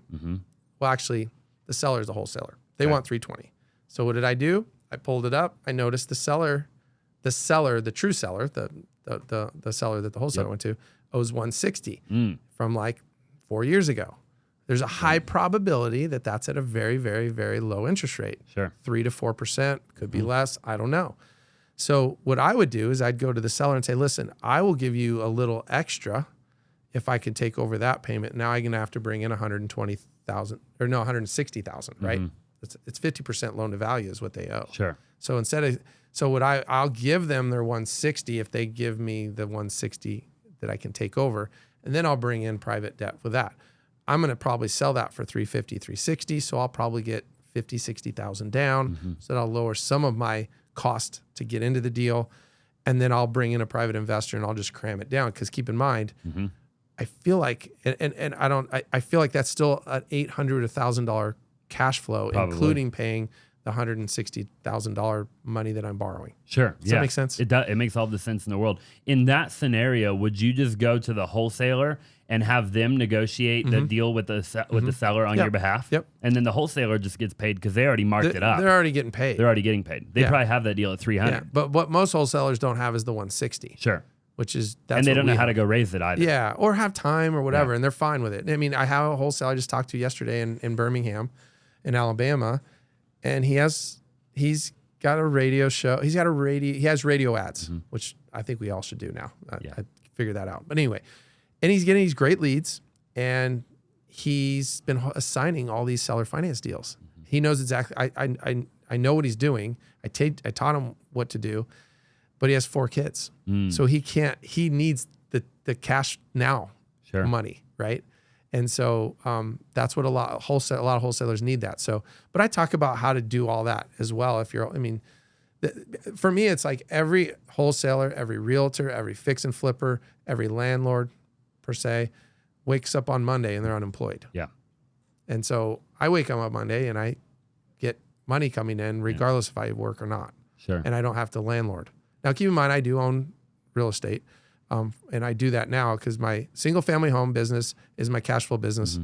Well, actually, the seller is the wholesaler. They want 320. So what did I do? I pulled it up. I noticed the true seller, the seller that the wholesaler went to, owes 160 from like 4 years ago. There's a high probability that that's at a very, very, very low interest rate. Sure. 3 to 4%, could be less. I don't know. So what I would do is I'd go to the seller and say, listen, I will give you a little extra if I can take over that payment. Now I'm going to have to bring in 120,000 or no, 160,000, right? It's 50% loan to value is what they owe. Sure. So I'll give them their 160 if they give me the 160 that I can take over, and then I'll bring in private debt with that. I'm going to probably sell that for 350, 360. So I'll probably get 50, 60,000 down. So that I'll lower some of my cost to get into the deal. And then I'll bring in a private investor and I'll just cram it down. Cause keep in mind, I feel like, I feel like that's still an $800, $1,000 cash flow, Probably. including paying the $160,000 money that I'm borrowing. Sure. Does that make sense? It does. It makes all the sense in the world. In that scenario, would you just go to the wholesaler and have them negotiate the deal with the seller on your behalf? Yep. And then the wholesaler just gets paid because they already marked it up. They're already getting paid. They're already getting paid. They probably have that deal at 300. Yeah. But what most wholesalers don't have is the 160. Sure. Which is And they don't know how to go raise it either. Yeah, or have time or whatever, and they're fine with it. I mean, I have a wholesaler I just talked to yesterday in Birmingham, in Alabama, and he's got a radio show. He has radio ads, which I think we all should do now. I figured that out. But anyway, and he's getting these great leads, and he's been assigning all these seller finance deals. He knows exactly. I know what he's doing. I taught him what to do. But he has 4 kids. So he needs the cash now money, right? And so that's what a lot of wholesalers need that. So, but I talk about how to do all that as well. For me, it's like every wholesaler, every realtor, every fix and flipper, every landlord per se wakes up on Monday and they're unemployed. Yeah. And so I wake up on Monday and I get money coming in regardless if I work or not. Sure. And I don't have to landlord. Now, keep in mind, I do own real estate, and I do that now because my single-family home business is my cash flow business,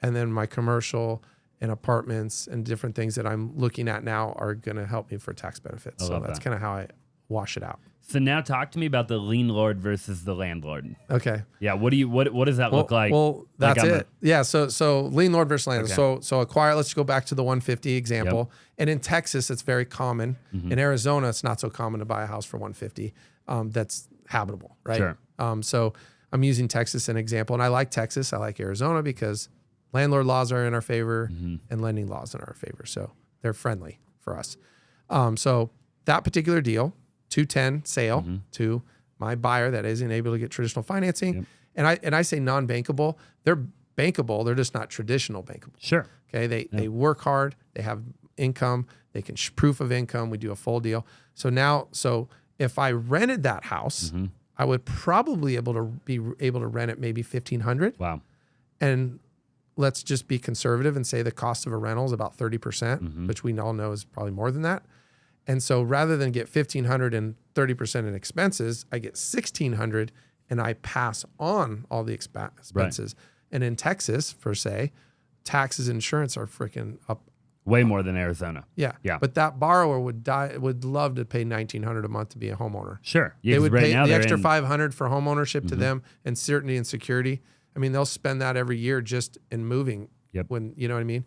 and then my commercial and apartments and different things that I'm looking at now are going to help me for tax benefits. So that's kind of how I wash it out. So now talk to me about the lien lord versus the landlord. Okay. Yeah. What does that look like? Well, that's like it. Yeah. So lien lord versus landlord. Okay. So acquire, let's go back to the 150 example. Yep. And in Texas, it's very common. Mm-hmm. In Arizona, it's not so common to buy a house for 150. That's habitable, right? Sure. So I'm using Texas as an example, and I like Texas. I like Arizona because landlord laws are in our favor and lending laws in our favor. So they're friendly for us. So that particular deal, 210 sale to my buyer that isn't able to get traditional financing. Yep. And I say non-bankable. They're bankable. They're just not traditional bankable. Sure. Okay. They work hard. They have income. They can proof of income. We do a full deal. So if I rented that house, I would probably be able to rent it maybe $1,500. Wow. And let's just be conservative and say the cost of a rental is about 30%, which we all know is probably more than that. And so rather than get $1,500 and 30% in expenses, I get $1,600 and I pass on all the expenses. Right. And in Texas, per se, taxes and insurance are freaking up. Way more than Arizona. Yeah. But that borrower would love to pay $1,900 a month to be a homeowner. Sure. Yeah, they would pay the extra $500 for homeownership to them and certainty and security. I mean, they'll spend that every year just in moving. Yep. When you know what I mean.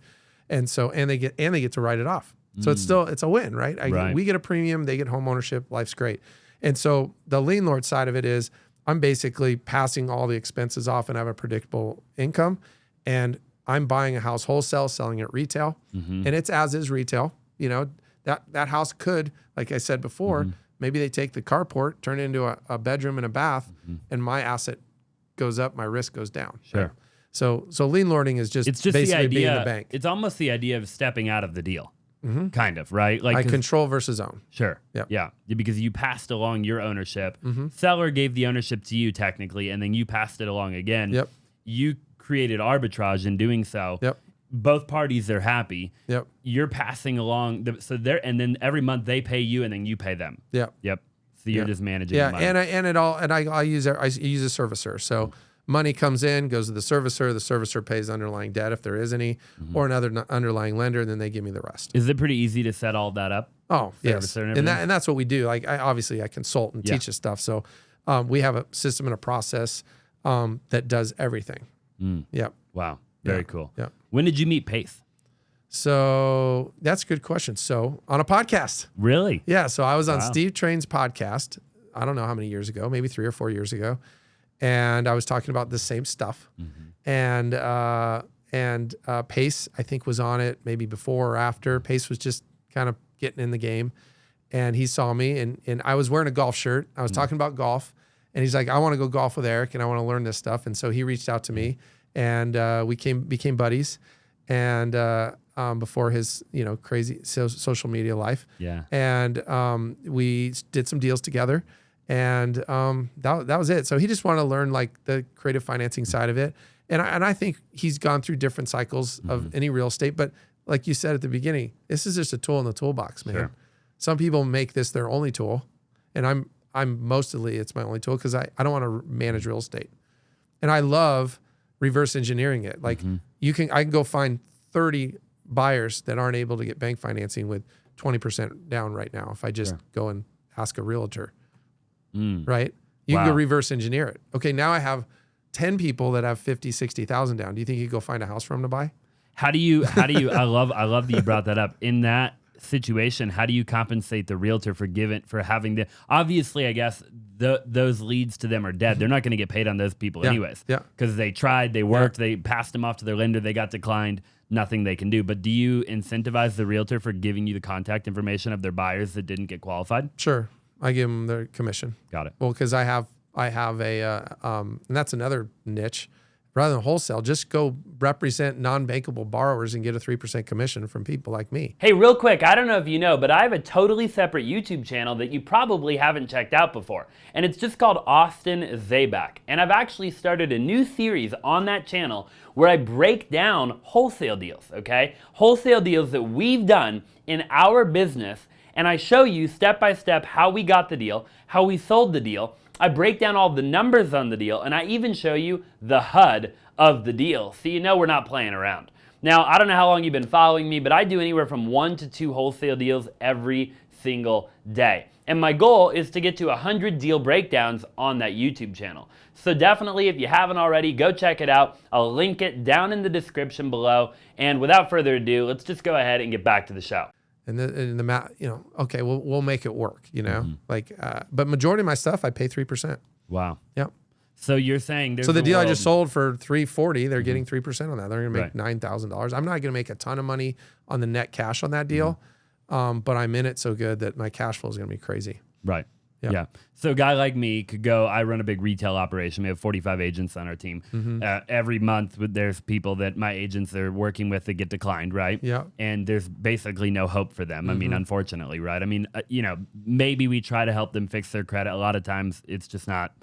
And so they get to write it off. So it's a win, right? Right? We get a premium, they get home ownership, life's great. And so the lien lord side of it is I'm basically passing all the expenses off and have a predictable income. And I'm buying a house wholesale, selling it retail. And it's as is retail. You know, that house could, like I said before, maybe they take the carport, turn it into a bedroom and a bath, and my asset goes up, my risk goes down. Sure. Right? So lien lording is just basically the idea, being the bank. It's almost the idea of stepping out of the deal. Kind of, right? Like control versus own. Sure. Yep. Yeah. Because you passed along your ownership. Seller gave the ownership to you technically, and then you passed it along again. Yep. You created arbitrage in doing so. Yep. Both parties are happy. Yep. You're passing along and then every month they pay you and then you pay them. Yep. Yep. So you're just managing the money. I use a servicer. So money comes in, goes to the servicer pays underlying debt if there is any, or another underlying lender, and then they give me the rest. Is it pretty easy to set all that up? Oh, yes. And that's what we do. Like I consult and teach this stuff. So we have a system and a process that does everything. Yep. Wow. Very cool. Yeah. When did you meet Pace? So that's a good question. So on a podcast. Really? Yeah. So I was on Steve Train's podcast. I don't know how many years ago, maybe 3 or 4 years ago. And I was talking about the same stuff. And Pace, I think, was on it maybe before or after. Pace was just kind of getting in the game. And he saw me, and I was wearing a golf shirt. I was talking about golf. And he's like, I want to go golf with Eric, and I want to learn this stuff. And so he reached out to me, and we became buddies. And before his crazy social media life. Yeah. And we did some deals together. And that was it. So he just wanted to learn like the creative financing side of it. And I think he's gone through different cycles of any real estate. But like you said at the beginning, this is just a tool in the toolbox, man. Sure. Some people make this their only tool. And I'm mostly, it's my only tool because I don't want to manage real estate. And I love reverse engineering it. Like I can go find 30 buyers that aren't able to get bank financing with 20% down right now if I just go and ask a realtor. Right? You can go reverse engineer it. Okay, now I have 10 people that have 50, 60,000 down. Do you think you could go find a house for them to buy? How do you I love that you brought that up. In that situation, how do you compensate the realtor for having the obviously I guess those leads to them are dead. They're not going to get paid on those people anyways. Yeah. Because they tried, they worked, they passed them off to their lender, they got declined, nothing they can do. But do you incentivize the realtor for giving you the contact information of their buyers that didn't get qualified? Sure. I give them their commission. Got it. Well, because I have a, and that's another niche. Rather than wholesale, just go represent non-bankable borrowers and get a 3% commission from people like me. Hey, real quick, I don't know if you know, but I have a totally separate YouTube channel that you probably haven't checked out before. And it's just called Austin Zaback. And I've actually started a new series on that channel where I break down wholesale deals, okay? Wholesale deals that we've done in our business. And I show you step by step how we got the deal, how we sold the deal. I break down all the numbers on the deal, and I even show you the HUD of the deal, so you know we're not playing around. Now, I don't know how long you've been following me, but I do anywhere from 1 to 2 wholesale deals every single day. And my goal is to get to 100 deal breakdowns on that YouTube channel. So definitely, if you haven't already, go check it out. I'll link it down in the description below. And without further ado, let's just go ahead and get back to the show. And the math, okay, we'll make it work, but majority of my stuff, I pay 3%. Wow. Yep. So you're saying there's so the deal world... I just sold for $340, they're getting 3% on that. They're going to make $9,000. I'm not going to make a ton of money on the net cash on that deal, but I'm in it so good that my cash flow is going to be crazy. Right. Yep. Yeah. So a guy like me could go, I run a big retail operation. We have 45 agents on our team. Every month there's people that my agents are working with that get declined, right? Yeah. And there's basically no hope for them. I mean, unfortunately, right? I mean, maybe we try to help them fix their credit. A lot of times it's just not,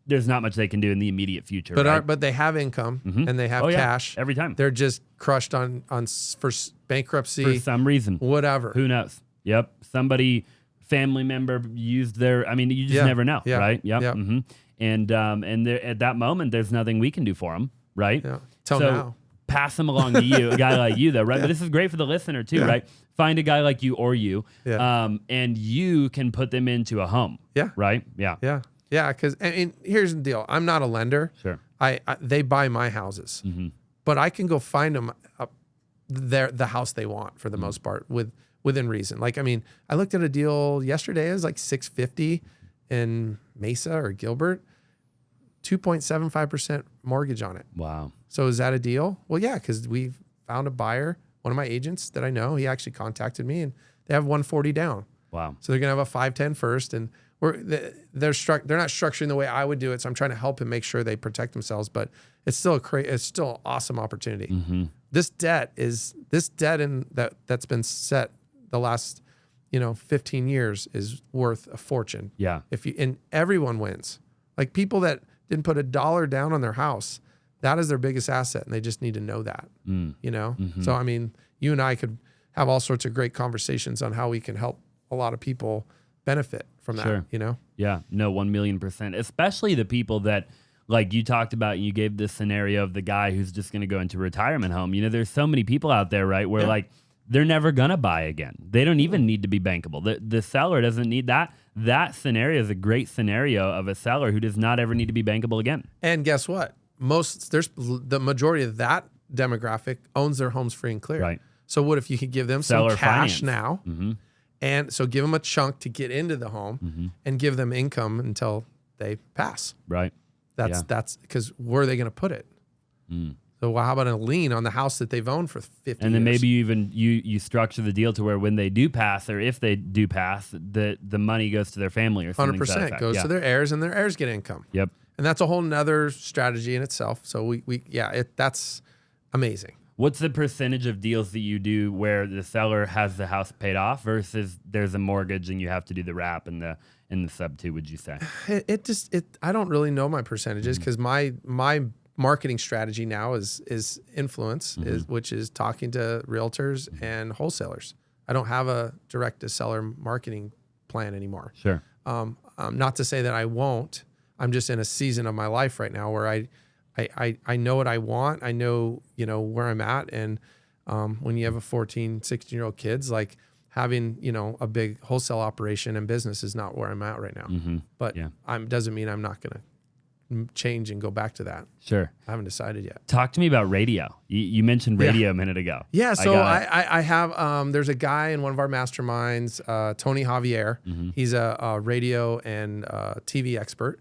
there's not much they can do in the immediate future. But but they have income and they have cash. Every time. They're just crushed for bankruptcy. For some reason. Whatever. Who knows? Yep. Somebody... family member used their, I mean, you just never know, right? Yep. And at that moment, there's nothing we can do for them, right? Yeah. Till now. Pass them along to you, a guy like you, though, right? But this is great for the listener, too, right? Find a guy like you or you, and you can put them into a home, right? Yeah. Yeah. Yeah, because here's the deal. I'm not a lender. Sure. They buy my houses, but I can go find them the house they want for the most part within reason. Like, I mean, I looked at a deal yesterday. It was like $650 in Mesa or Gilbert, 2.75% mortgage on it. Wow. So is that a deal? Well, yeah, because we found a buyer, one of my agents that I know, he actually contacted me and they have 140 down. Wow. So they're going to have a 510 first. And they're not structuring the way I would do it. So I'm trying to help him make sure they protect themselves, but it's still it's still an awesome opportunity. This debt that's been set the last, 15 years is worth a fortune. Yeah. And everyone wins. Like people that didn't put $1 down on their house, that is their biggest asset. And they just need to know that, So, I mean, you and I could have all sorts of great conversations on how we can help a lot of people benefit from that, Yeah. No, 1,000,000%, especially the people that, like you talked about, you gave this scenario of the guy who's just going to go into a retirement home. There's so many people out there, right? Where like, they're never going to buy again. They don't even need to be bankable. The seller doesn't need that. That scenario is a great scenario of a seller who does not ever need to be bankable again. And guess what? The majority of that demographic owns their homes free and clear. Right. So what if you could give them Seller some cash finance. now? And so give them a chunk to get into the home and give them income until they pass. Right. That's because where are they going to put it? So how about a lien on the house that they've owned for 50 years? And then maybe you structure the deal to where when they do pass, or if they do pass, the money goes to their family or something. 100% goes to their heirs, and their heirs get income. Yep. And that's a whole nother strategy in itself. So that's amazing. What's the percentage of deals that you do where the seller has the house paid off versus there's a mortgage and you have to do the wrap and the Subto, would you say? I don't really know my percentages because my marketing strategy now is influence, which is talking to realtors and wholesalers. I don't have a direct to seller marketing plan anymore. Sure. Not to say that I won't. I'm just in a season of my life right now where I know what I want. I know, where I'm at. And when you have a 14, 16-year-old kids, like having, a big wholesale operation and business is not where I'm at right now. But doesn't mean I'm not going to change and go back to that. Sure. I haven't decided yet. Talk to me about radio. You mentioned radio a minute ago. Yeah. So I have, there's a guy in one of our masterminds, Tony Javier. He's a radio and TV expert.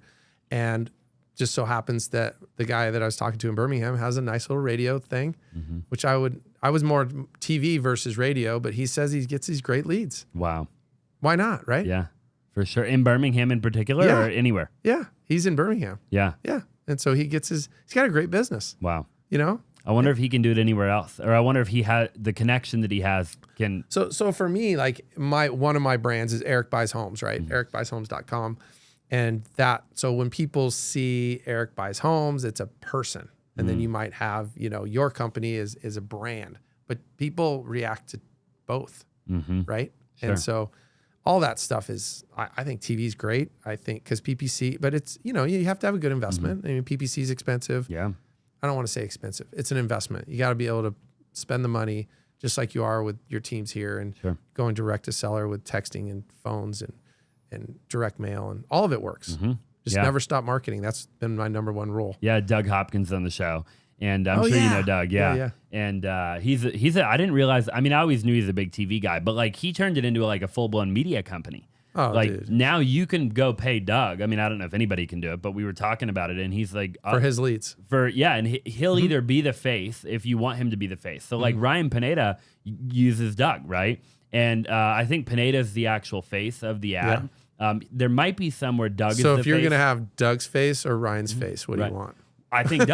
And just so happens that the guy that I was talking to in Birmingham has a nice little radio thing, which I was more TV versus radio, but he says he gets these great leads. Wow. Why not? Right. Yeah, for sure. In Birmingham in particular or anywhere? Yeah. He's in Birmingham. Yeah. Yeah. And so he's got a great business. Wow. I wonder if he can do it anywhere else, or I wonder if he had the connection that he has can. So for me, like one of my brands is Eric Buys Homes, right? EricBuysHomes.com. And so when people see Eric Buys Homes, it's a person. And then you might have, your company is a brand, but people react to both, right? Sure. And so all that stuff is, I think TV is great. I think because PPC, but it's, you have to have a good investment. I mean, PPC is expensive. Yeah. I don't want to say expensive. It's an investment. You got to be able to spend the money, just like you are with your teams here, and Sure. going direct to seller with texting and phones and direct mail, and all of it works. Just Yeah. never stop marketing. That's been my number one rule. Yeah, Doug Hopkins on the show. And I'm Oh, sure you yeah. know Doug, Yeah, yeah. yeah. And I didn't realize, I mean, I always knew he's a big TV guy, but like he turned it into like a full-blown media company. Oh, like dude. now you can go pay Doug. I mean, I don't know if anybody can do it, but we were talking about it, and he's like For his leads. and he'll either be the face if you want him to be the face. So like Ryan Pineda uses Doug, right? And I think Pineda's the actual face of the ad. There might be some where Doug is the face. So if you're going to have Doug's face or Ryan's face, what do you want? I think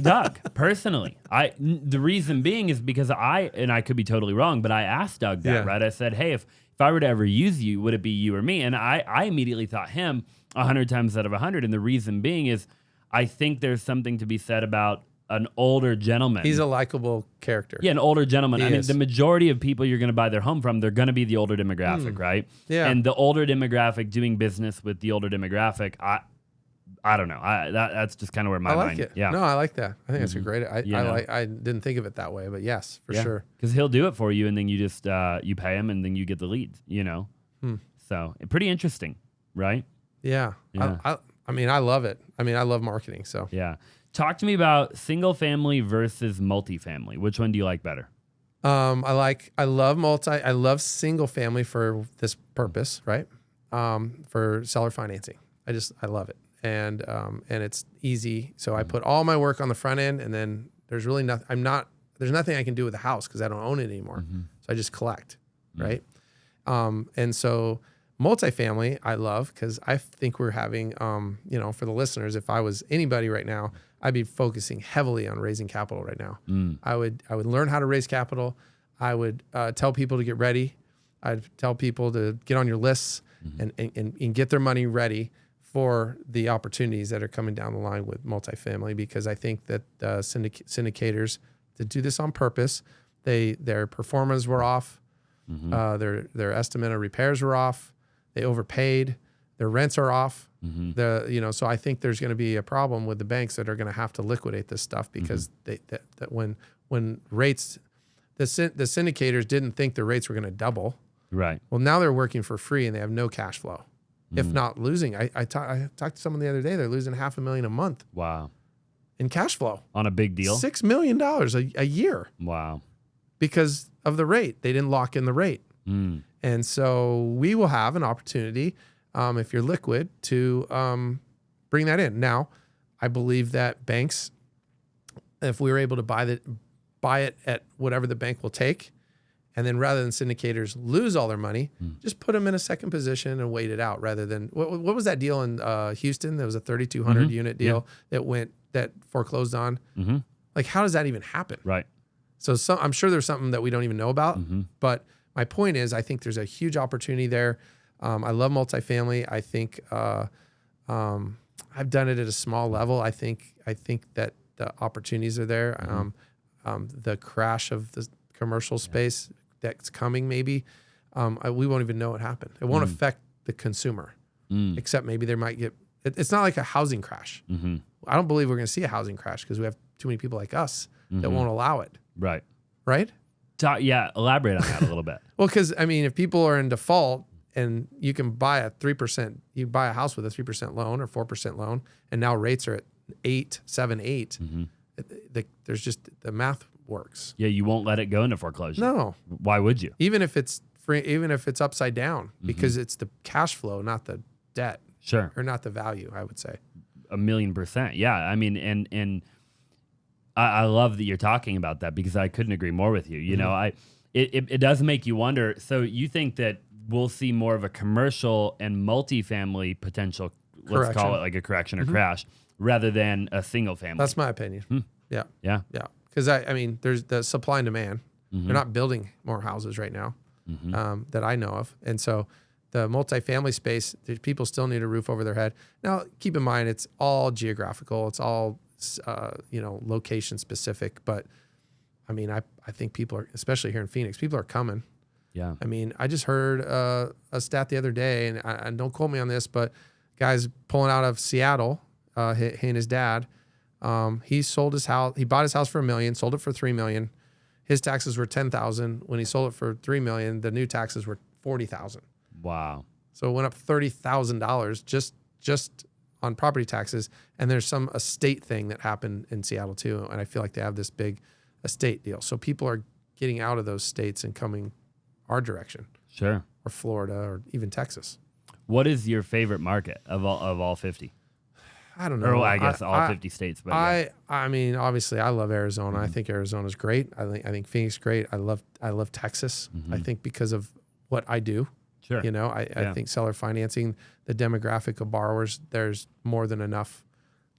Doug personally. The reason being is because I could be totally wrong, but I asked Doug that, right? I said, hey, if I were to ever use you, would it be you or me? And I immediately thought him 100 times out of 100. And the reason being is I think there's something to be said about an older gentleman. He's a likable character. Yeah, an older gentleman. He mean, is. the majority of people you're going to buy their home from, they're going to be the older demographic, right? Yeah. And the older demographic doing business with the older demographic, I don't know. That's just kind of where my I like mind. it. Yeah. No, I like that. I think that's a great. I know. I didn't think of it that way, but yes, for sure. Because he'll do it for you, and then you just you pay him, and then you get the leads. You know. So pretty interesting, right? Yeah. Yeah. I mean, I love it. I mean, I love marketing. So Yeah. Talk to me about single family versus multifamily. Which one do you like better? I love single family for this purpose, right? For seller financing. I love it. And it's easy. So I put all my work on the front end, and then there's really nothing. There's nothing I can do with the house because I don't own it anymore. So I just collect, right? And so multifamily I love because I think we're having, for the listeners, if I was anybody right now, I'd be focusing heavily on raising capital right now. I would learn how to raise capital. I would tell people to get ready. I'd tell people to get on your lists and get their money ready for the opportunities that are coming down the line with multifamily, because I think that syndicators that do this on purpose, their performance were off, their estimate of repairs were off, they overpaid, their rents are off. So I think there's going to be a problem with the banks that are going to have to liquidate this stuff because when rates, the syndicators didn't think the rates were going to double. Right. Well, now they're working for free and they have no cash flow, if not losing. I talked to someone the other day. They're losing $500,000 a month Wow. in cash flow. On a big deal. $6 million a year Wow. because of the rate. They didn't lock in the rate. And so we will have an opportunity, if you're liquid, to bring that in. Now, I believe that banks, if we were able to buy it at whatever the bank will take, and then rather than syndicators lose all their money, just put them in a second position and wait it out. Rather than what was that deal in Houston? There was a 3,200 unit deal that foreclosed on. Like, how does that even happen? Right. So I'm sure there's something that we don't even know about. But my point is, I think there's a huge opportunity there. I love multifamily. I think I've done it at a small level. I think that the opportunities are there. The crash of the commercial space that's coming, maybe we won't even know what happened. It won't affect the consumer, except maybe there might get. It's not like a housing crash. I don't believe we're going to see a housing crash because we have too many people like us that won't allow it. Right. Right? Elaborate on that a little bit. Well, because I mean, if people are in default and you can buy a 3%, you buy a house with a 3% loan or 4% loan, and now rates are at 8, 7, 8. There's just the math works. Yeah, you won't let it go into foreclosure. No. Why would you? Even if it's free, even if it's upside down, because it's the cash flow, not the debt. Sure. Or not the value, I would say. 1,000,000%. Yeah. I mean, and I love that you're talking about that because I couldn't agree more with you. You know, it does make you wonder. So you think that we'll see more of a commercial and multifamily potential, let's call it like a correction or crash, rather than a single family? That's my opinion. Yeah. Yeah. Yeah. Because I mean, there's the supply and demand. They're not building more houses right now that I know of. And so the multifamily space, people still need a roof over their head. Now, keep in mind, it's all geographical. It's all, location specific. But I mean, I think people are, especially here in Phoenix, people are coming. Yeah. I mean, I just heard a stat the other day, and don't quote me on this, but guys pulling out of Seattle, he and his dad, he sold his house. He bought his house for $1 million, sold it for $3 million. his taxes were $10,000. When he sold it for $3 million, the new taxes were $40,000. Wow. So it went up $30,000 just on property taxes. And there's some estate thing that happened in Seattle too. And I feel like they have this big estate deal. So people are getting out of those states and coming our direction. Sure. Or Florida or even Texas. What is your favorite market of all 50? I don't know. Or I guess all 50 states. But I mean, obviously, I love Arizona. I think Arizona's great. I think Phoenix is great. I love Texas. I think because of what I do. Sure. You know, I think seller financing, the demographic of borrowers, there's more than enough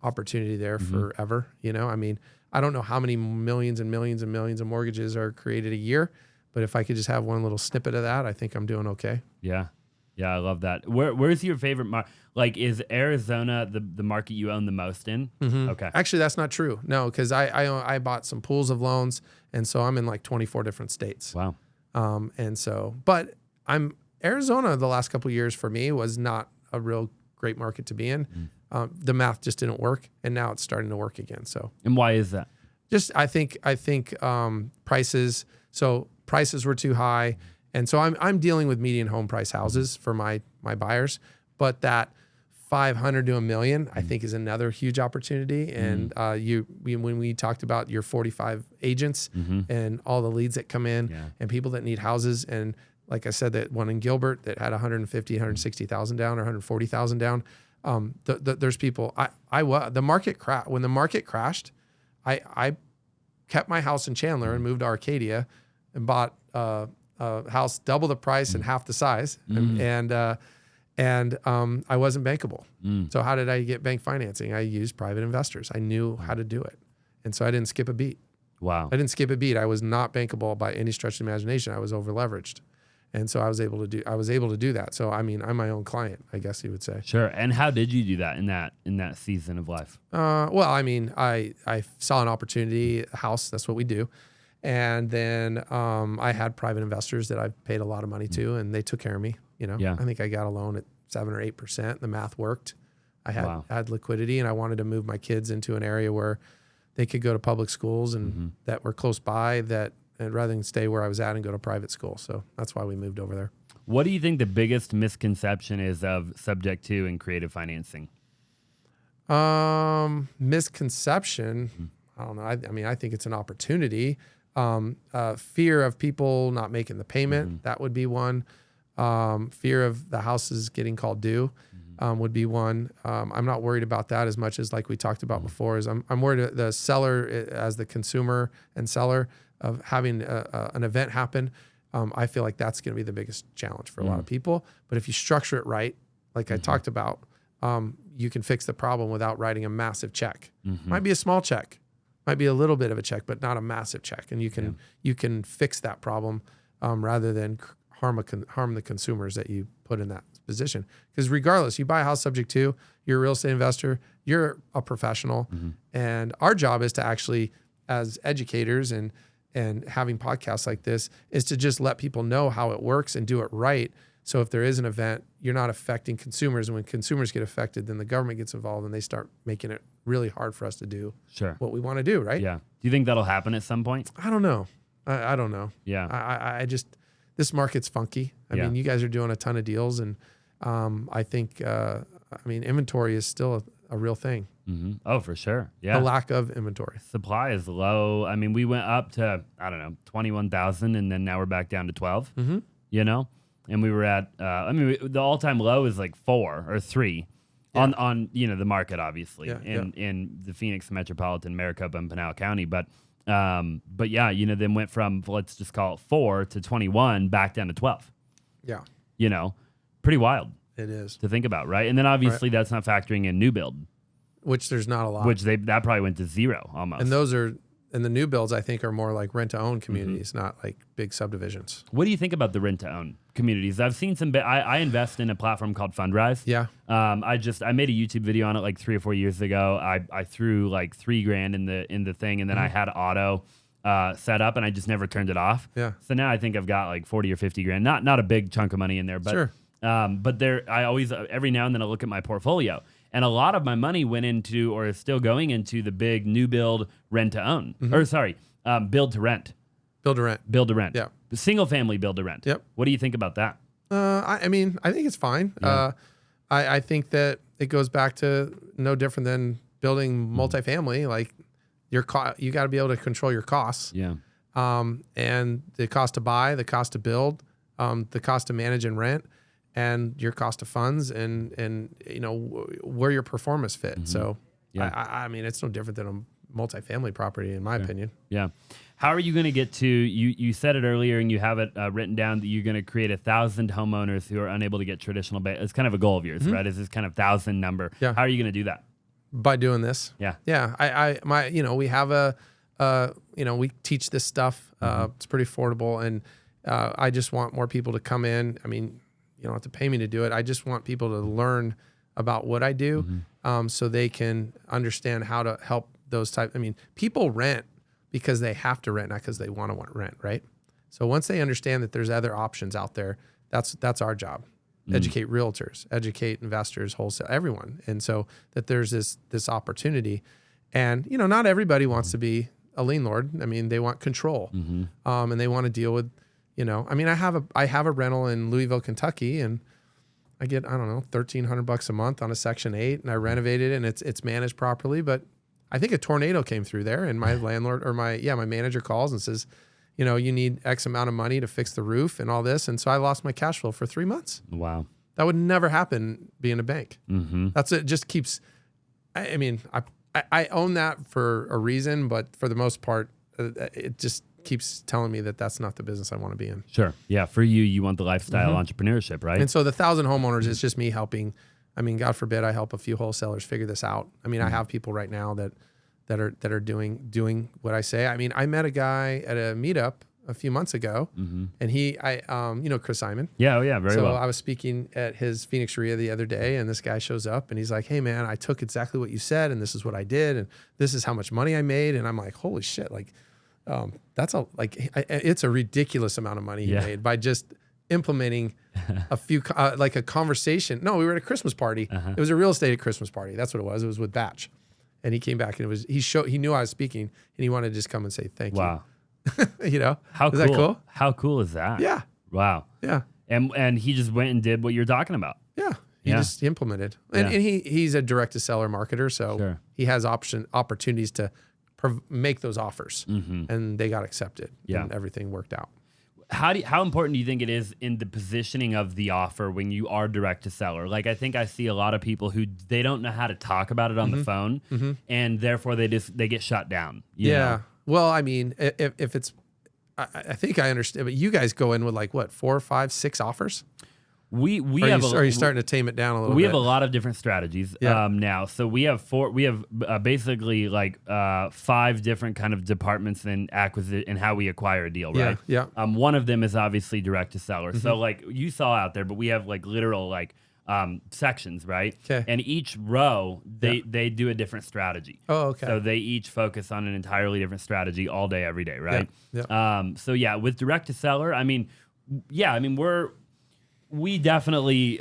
opportunity there forever. You know, I mean, I don't know how many millions and millions and millions of mortgages are created a year, but if I could just have one little snippet of that, I think I'm doing okay. Yeah. Yeah, I love that. Where's your favorite market? Like, is Arizona the market you own the most in? Okay. Actually, that's not true. No, because I bought some pools of loans, and so I'm in like 24 different states. Wow. And so, but Arizona the last couple of years for me was not a real great market to be in. The math just didn't work, and now it's starting to work again. So, and why is that? Just I think prices. So prices were too high, and so I'm dealing with median home price houses for my buyers, but that 500 to $1 million I think is another huge opportunity. And when we talked about your 45 agents and all the leads that come in and people that need houses, and like I said, that one in Gilbert that had 150, 160,000 down or 140,000 down. There's people. The market when the market crashed, I kept my house in Chandler and moved to Arcadia and bought a house double the price and half the size, and I wasn't bankable. So how did I get bank financing? I used private investors. I knew how to do it, and so I didn't skip a beat. Wow. I didn't skip a beat. I was not bankable by any stretch of the imagination. I was over leveraged. And so I was able to do that. So I mean, I'm my own client, I guess you would say. Sure. And how did you do that in that season of life? Well, I mean, I saw an opportunity, a house, that's what we do. And then I had private investors that I paid a lot of money to, and they took care of me. You know, I think I got a loan at 7 or 8%. The math worked. I had liquidity, and I wanted to move my kids into an area where they could go to public schools and that were close by, and rather than stay where I was at and go to private school. So that's why we moved over there. What do you think the biggest misconception is of Subject to and creative financing? Misconception, I don't know. I mean, I think it's an opportunity. Fear of people not making the payment, that would be one. Fear of the houses getting called due would be one. I'm not worried about that as much as like we talked about before. Is I'm worried the seller as the consumer and seller of having an event happen. I feel like that's going to be the biggest challenge for a lot of people. But if you structure it right, like I talked about, you can fix the problem without writing a massive check. Might be a small check, might be a little bit of a check, but not a massive check. And you can fix that problem rather than harm the consumers that you put in that position. Because regardless, you buy a house subject to, you're a real estate investor, you're a professional, and our job is to actually, as educators and having podcasts like this, is to just let people know how it works and do it right. So if there is an event, you're not affecting consumers. And when consumers get affected, then the government gets involved and they start making it really hard for us to do what we want to do, right? Yeah. Do you think that'll happen at some point? I don't know. I don't know. Yeah. I just, this market's funky. I mean, you guys are doing a ton of deals, and I think, inventory is still a real thing. Oh, for sure. Yeah. The lack of inventory. Supply is low. I mean, we went up to, 21,000, and then now we're back down to 12, you know? And we were at, the all-time low is like 4 or 3 on the market, obviously, in the Phoenix metropolitan, Maricopa, and Pinal County. But yeah, then went from, let's just call it 4 to 21 back down to 12. Yeah. Pretty wild. It is. To think about, right? And then obviously that's not factoring in new build. Which there's not a lot. Which that probably went to 0 almost. And the new builds I think are more like rent to own communities, not like big subdivisions. What do you think about the rent to own communities? I've seen some. I invest in a platform called Fundrise. Yeah. I made a YouTube video on it like 3 or 4 years ago. I threw like $3,000 in the thing, and then I had auto set up, and I just never turned it off. Yeah. So now I think I've got like 40 or 50 grand. Not a big chunk of money in there, but sure. But I always every now and then I look at my portfolio. And a lot of my money went into, or is still going into, the big new build rent to own, build to rent Build to rent. Build to rent. Yeah. The single family build to rent. Yep. What do you think about that? I mean, I think it's fine. Yeah. I think that it goes back to no different than building multifamily. Like you got to be able to control your costs. Yeah. And the cost to buy, the cost to build, the cost to manage and rent, and your cost of funds, and where your performance fit. So, I mean, it's no different than a multifamily property, in my opinion. Yeah. How are you going to get to, you said it earlier and you have it written down that you're going to create 1,000 homeowners who are unable to get traditional it's kind of a goal of yours, right? Is this kind of 1,000 number? Yeah. How are you going to do that? By doing this. Yeah. Yeah. We have we teach this stuff. It's pretty affordable. And I just want more people to come in. I mean, you don't have to pay me to do it. I just want people to learn about what I do so they can understand how to help those type. I mean, people rent because they have to rent, not because they want to rent, right? So once they understand that there's other options out there, that's our job. Educate realtors, educate investors, wholesale, everyone. And so that there's this opportunity. And, not everybody wants to be a lien lord. I mean, they want control. And they want to deal with, I mean, I have a rental in Louisville, Kentucky, and I get, I don't know, $1,300 a month on a Section 8, and I renovated it, and it's managed properly. But I think a tornado came through there, and my landlord or my manager calls and says, you need X amount of money to fix the roof and all this. And so I lost my cash flow for 3 months. Wow. That would never happen being a bank. That's it. Just keeps, I mean, I own that for a reason, but for the most part, it just keeps telling me that that's not the business I want to be in. Sure. Yeah. For you want the lifestyle entrepreneurship, right? And so the 1,000 homeowners is just me helping. I mean, God forbid I help a few wholesalers figure this out. I mean, I have people right now that are doing what I say. I mean, I met a guy at a meetup a few months ago, and Chris Simon. Yeah, oh yeah, very well. So I was speaking at his Phoenix RIA the other day, and this guy shows up, and he's like, "Hey man, I took exactly what you said, and this is what I did, and this is how much money I made." And I'm like, "Holy shit!" Like, it's a ridiculous amount of money he made by just implementing a few like a conversation. No, we were at a Christmas party. It was a real estate Christmas party. That's what it was. It was with Batch, and he came back and he knew I was speaking, and he wanted to just come and say thank you. Wow. How is that cool? How cool is that? Yeah. Wow. Yeah. And he just went and did what you're talking about. Yeah. He just implemented. And he's a direct to seller marketer, so he has opportunities to make those offers, and they got accepted. And everything worked out. How important do you think it is in the positioning of the offer when you are direct to seller? Like, I think I see a lot of people who they don't know how to talk about it on the phone, and therefore they get shut down. You know? Well, I mean, if it's, I think I understand, but you guys go in with like what, 4, 5, 6 offers? Are you starting to tame it down a little bit? We have a lot of different strategies now. So we have basically like 5 different kind of departments in acquisition and how we acquire a deal, right? Yeah. One of them is obviously direct to seller. So like you saw out there, but we have like literal like sections, right? Okay. And each row, they do a different strategy. Oh, okay. So they each focus on an entirely different strategy all day, every day, right? Yeah. With direct to seller, we definitely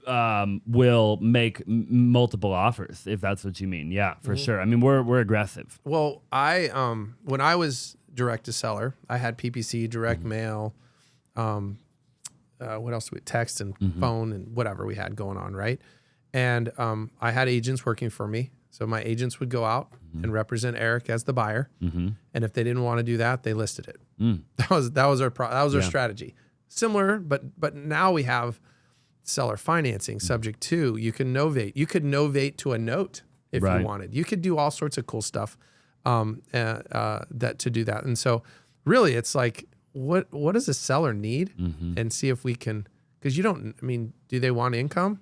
will make multiple offers if that's what you mean. Yeah, for sure. I mean, we're aggressive. Well, I when I was direct to seller, I had PPC, direct mail, what else? Text and phone and whatever we had going on, right? And I had agents working for me, so my agents would go out and represent Eric as the buyer, and if they didn't want to do that, they listed it. That was our strategy. Similar, but now we have seller financing subject to, you can novate. You could novate to a note if you wanted. You could do all sorts of cool stuff that to do that. And so really it's like, what does a seller need? And see if we can, because do they want income?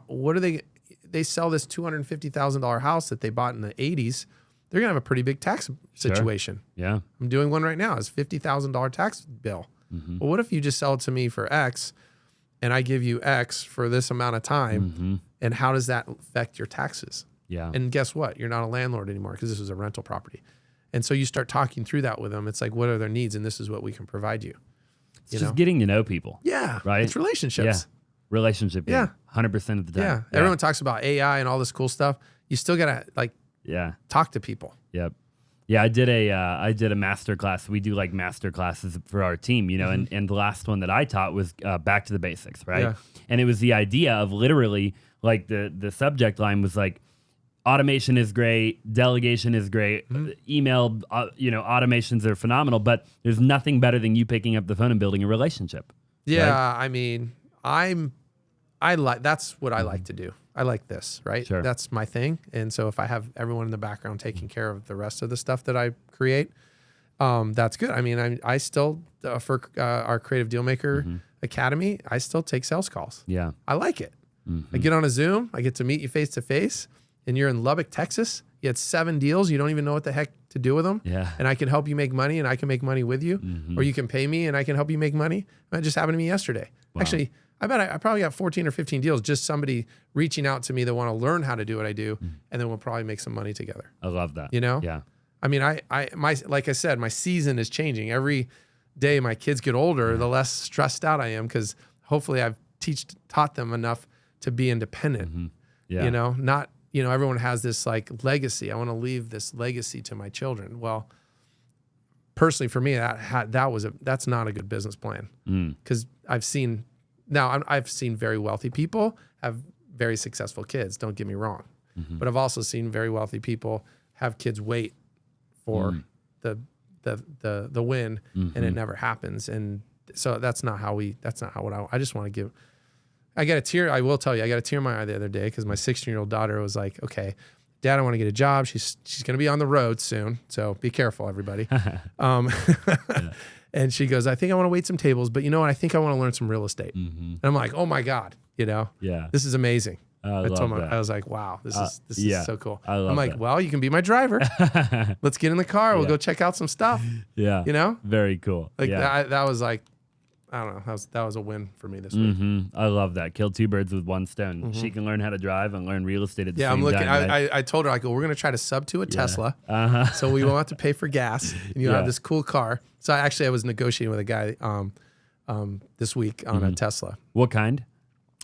What do they sell this $250,000 house that they bought in the 80s? They're gonna have a pretty big tax situation. Yeah. I'm doing one right now. It's $50,000 tax bill. Well, what if you just sell it to me for X and I give you X for this amount of time? And how does that affect your taxes? Yeah. And guess what? You're not a landlord anymore because this is a rental property. And so you start talking through that with them. It's like, what are their needs? And this is what we can provide you. It's just getting to know people. Yeah. Right. It's relationships. Yeah. Relationship. Yeah. 100% of the time. Yeah. Everyone talks about AI and all this cool stuff. You still got to talk to people. Yep. Yeah, I did a master class. We do like master classes for our team, and the last one that I taught was back to the basics, right? Yeah. And it was the idea of literally like the subject line was like automation is great, delegation is great, email, automations are phenomenal, but there's nothing better than you picking up the phone and building a relationship. Yeah, right? I mean, that's what I like to do. I like this, right? Sure. That's my thing. And so if I have everyone in the background taking care of the rest of the stuff that I create, that's good. I mean, I still, for our Creative Dealmaker Academy, I still take sales calls. Yeah. I like it. I get on a Zoom, I get to meet you face to face, and you're in Lubbock, Texas. You had 7 deals. You don't even know what the heck to do with them. Yeah. And I can help you make money, and I can make money with you. Or you can pay me and I can help you make money. That just happened to me yesterday. Wow. Actually, I bet I probably got 14 or 15 deals, just somebody reaching out to me that want to learn how to do what I do, and then we'll probably make some money together. I love that. Yeah. I mean, like I said, my season is changing. Every day my kids get older, the less stressed out I am, because hopefully I've taught them enough to be independent. Yeah. Not, everyone has this like legacy. I want to leave this legacy to my children. Well, personally for me, that's not a good business plan, because I've seen very wealthy people have very successful kids. Don't get me wrong, but I've also seen very wealthy people have kids wait for the win, and it never happens. And so that's not what I just want to give. I got a tear. I will tell you, I got a tear in my eye the other day because my 16-year-old daughter was like, "Okay, Dad, I want to get a job. She's going to be on the road soon, so be careful, everybody." And she goes, "I think I want to wait some tables, but you know what? I think I want to learn some real estate." And I'm like, "Oh my God, this is amazing." I was like, "Wow, this is so cool." I'm like, that. "Well, you can be my driver. Let's get in the car. We'll go check out some stuff." Yeah. Very cool. Like that was like, I don't know. That was a win for me this week. I love that. Kill 2 birds with 1 stone. She can learn how to drive and learn real estate at the same I'm looking. time. Right? I told her, I go, we're going to try to Subto a Tesla, so we won't have to pay for gas, and you'll have this cool car. So I was negotiating with a guy this week on a Tesla. What kind?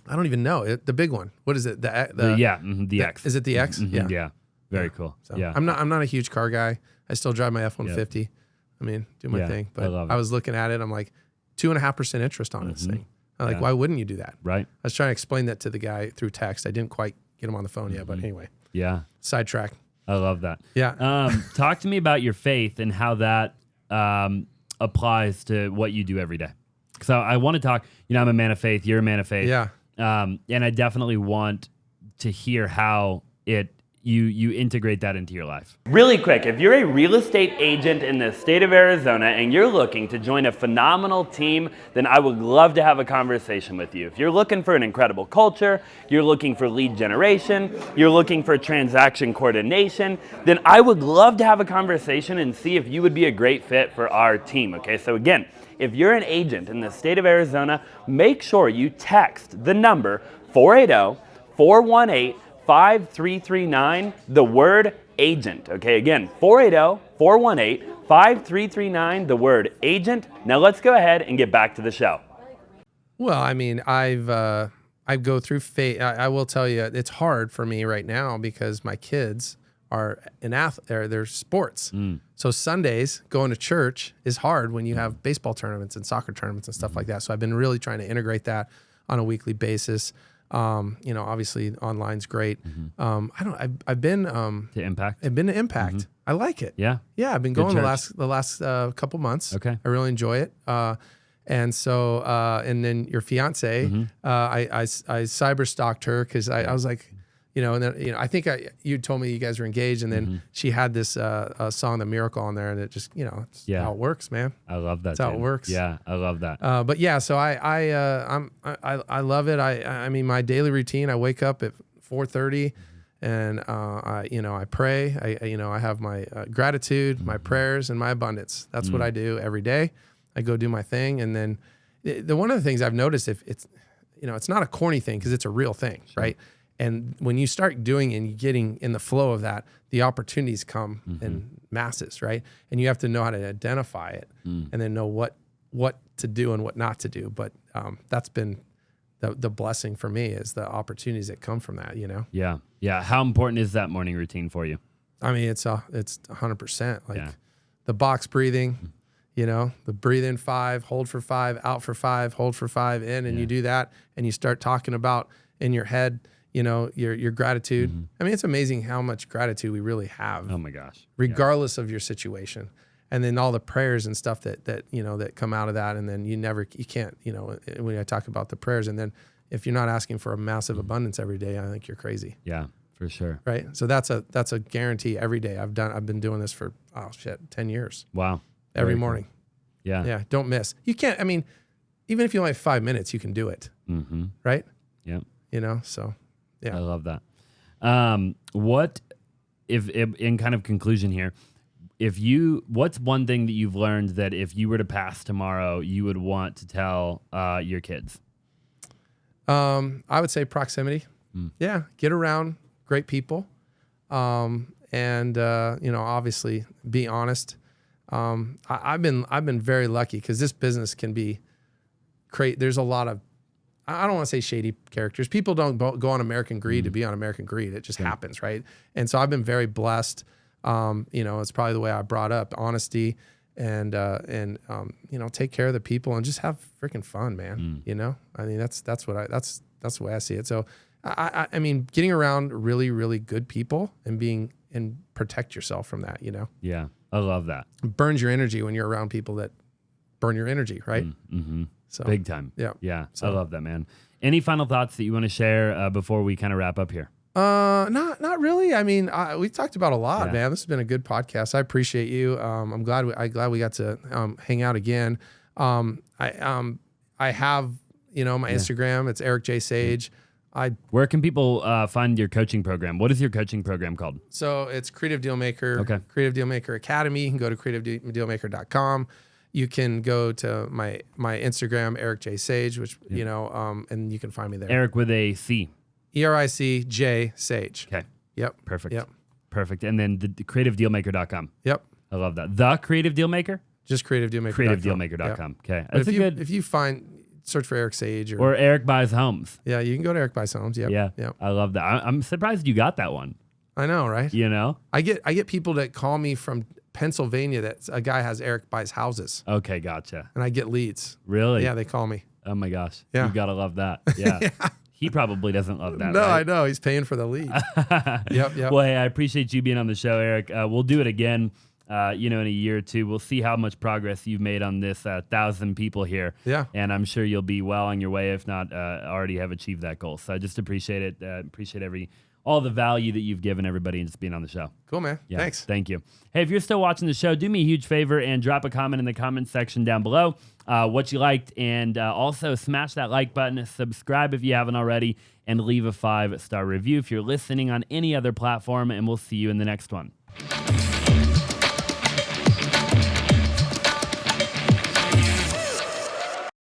I don't even know the big one. What is it? The X. Is it the X? Yeah. Very cool. So yeah. I'm not a huge car guy. I still drive my F-150. I mean, do my thing. But I was looking at it. I'm like, 2.5% interest on this thing. I'm like, why wouldn't you do that? Right. I was trying to explain that to the guy through text. I didn't quite get him on the phone yet, but anyway. Yeah. Sidetrack. I love that. Yeah. Talk to me about your faith and how that applies to what you do every day. So I want to talk, I'm a man of faith. You're a man of faith. Yeah. And I definitely want to hear how you integrate that into your life. Really quick, if you're a real estate agent in the state of Arizona and you're looking to join a phenomenal team, then I would love to have a conversation with you. If you're looking for an incredible culture, you're looking for lead generation, you're looking for transaction coordination, then I would love to have a conversation and see if you would be a great fit for our team, okay? So again, if you're an agent in the state of Arizona, make sure you text the number 480-418-5339, the word agent. Okay, again, 480-418-5339, the word agent. Now let's go ahead and get back to the show. Well, I mean, I go through faith. I will tell you, it's hard for me right now because my kids are they're sports. So Sundays going to church is hard when you have baseball tournaments and soccer tournaments and stuff like that. So I've been really trying to integrate that on a weekly basis. Obviously online's great. I've been to Impact. I've been to Impact. I like it. Yeah. I've been going the last couple months. Okay. I really enjoy it. And so, and then your fiance, I cyber stalked her because I was like, and then, I think you told me you guys were engaged, and then she had this song, The Miracle, on there, and it just, it's how it works, man. I love that. That's how it works. Yeah, I love that. But yeah, so I love it. I mean, my daily routine, I wake up at 4:30, and I pray. I have my gratitude, my prayers, and my abundance. That's what I do every day. I go do my thing, and then one of the things I've noticed, if it's it's not a corny thing because it's a real thing, right? And when you start doing and getting in the flow of that, the opportunities come in masses, right? And you have to know how to identify it and then know what to do and what not to do. But that's been the blessing for me, is the opportunities that come from that, Yeah. How important is that morning routine for you? I mean, it's 100%. Like Yeah. the box breathing, the breathe in 5, hold for 5, out for 5, hold for 5, in, and you do that, and you start talking about in your head, your gratitude. I mean, it's amazing how much gratitude we really have. Oh my gosh. Regardless of your situation. And then all the prayers and stuff that come out of that. And then you can't, when I talk about the prayers, and then if you're not asking for a massive abundance every day, I think you're crazy. Yeah, for sure. Right. So that's a guarantee every day. I've been doing this for 10 years. Wow. Every Very morning. Cool. Yeah. Yeah. Don't miss. You can't, I mean, even if you only have 5 minutes, you can do it. Right. Yeah. So yeah. I love that. What if in kind of conclusion here, what's one thing that you've learned that if you were to pass tomorrow, you would want to tell your kids? I would say proximity. Yeah. Get around great people. And obviously be honest. I've been very lucky because this business can be there's a lot of, I don't want to say shady characters. People don't go on American Greed to be on American Greed. It just happens. Right. And so I've been very blessed. It's probably the way I brought up honesty and take care of the people and just have freaking fun, man. I mean, that's the way I see it. So I mean, getting around really, really good people and protect yourself from that, Yeah. I love that. It burns your energy when you're around people that burn your energy. Right. So big time. Yeah. Yeah. So I love that, man. Any final thoughts that you want to share before we kind of wrap up here? Not really. I mean, we talked about a lot, Yeah. man. This has been a good podcast. I appreciate you. I'm glad we got to hang out again. I have my Instagram. It's Eric J Sage. Where can people find your coaching program? What is your coaching program called? So it's Creative Dealmaker. Okay. Creative Dealmaker Academy. You can go to creativedealmaker.com. You can go to my Instagram, Eric J Sage, which and you can find me there. Eric with a C. ERICJ Sage. Okay. Yep. Perfect. Yep. Perfect. And then the creativedealmaker.com. Yep. I love that. The Creative Dealmaker? Just creativedealmaker.com. Creativedealmaker.com. Okay. But That's if you search for Eric Sage or Eric Buys Homes. Yeah, you can go to Eric Buys Homes. Yep. Yeah. Yep. I love that. I'm surprised you got that one. I know, right? I get people that call me from Pennsylvania that a guy has Eric Buys Houses. Okay, gotcha. And I get leads. Really? Yeah, they call me. Oh my gosh. Yeah. You gotta love that. Yeah. Yeah. He probably doesn't love that. No, right? I know. He's paying for the lead. Yep. Well, hey, I appreciate you being on the show, Eric. We'll do it again, in a year or two. We'll see how much progress you've made on this 1,000 people here. Yeah. And I'm sure you'll be well on your way, if not already have achieved that goal. So I just appreciate it. Appreciate all the value that you've given everybody and just being on the show. Cool, man. Yeah, Thanks. Thank you. Hey, if you're still watching the show, do me a huge favor and drop a comment in the comment section down below what you liked, and also smash that like button, subscribe if you haven't already, and leave a 5-star review if you're listening on any other platform, and we'll see you in the next one.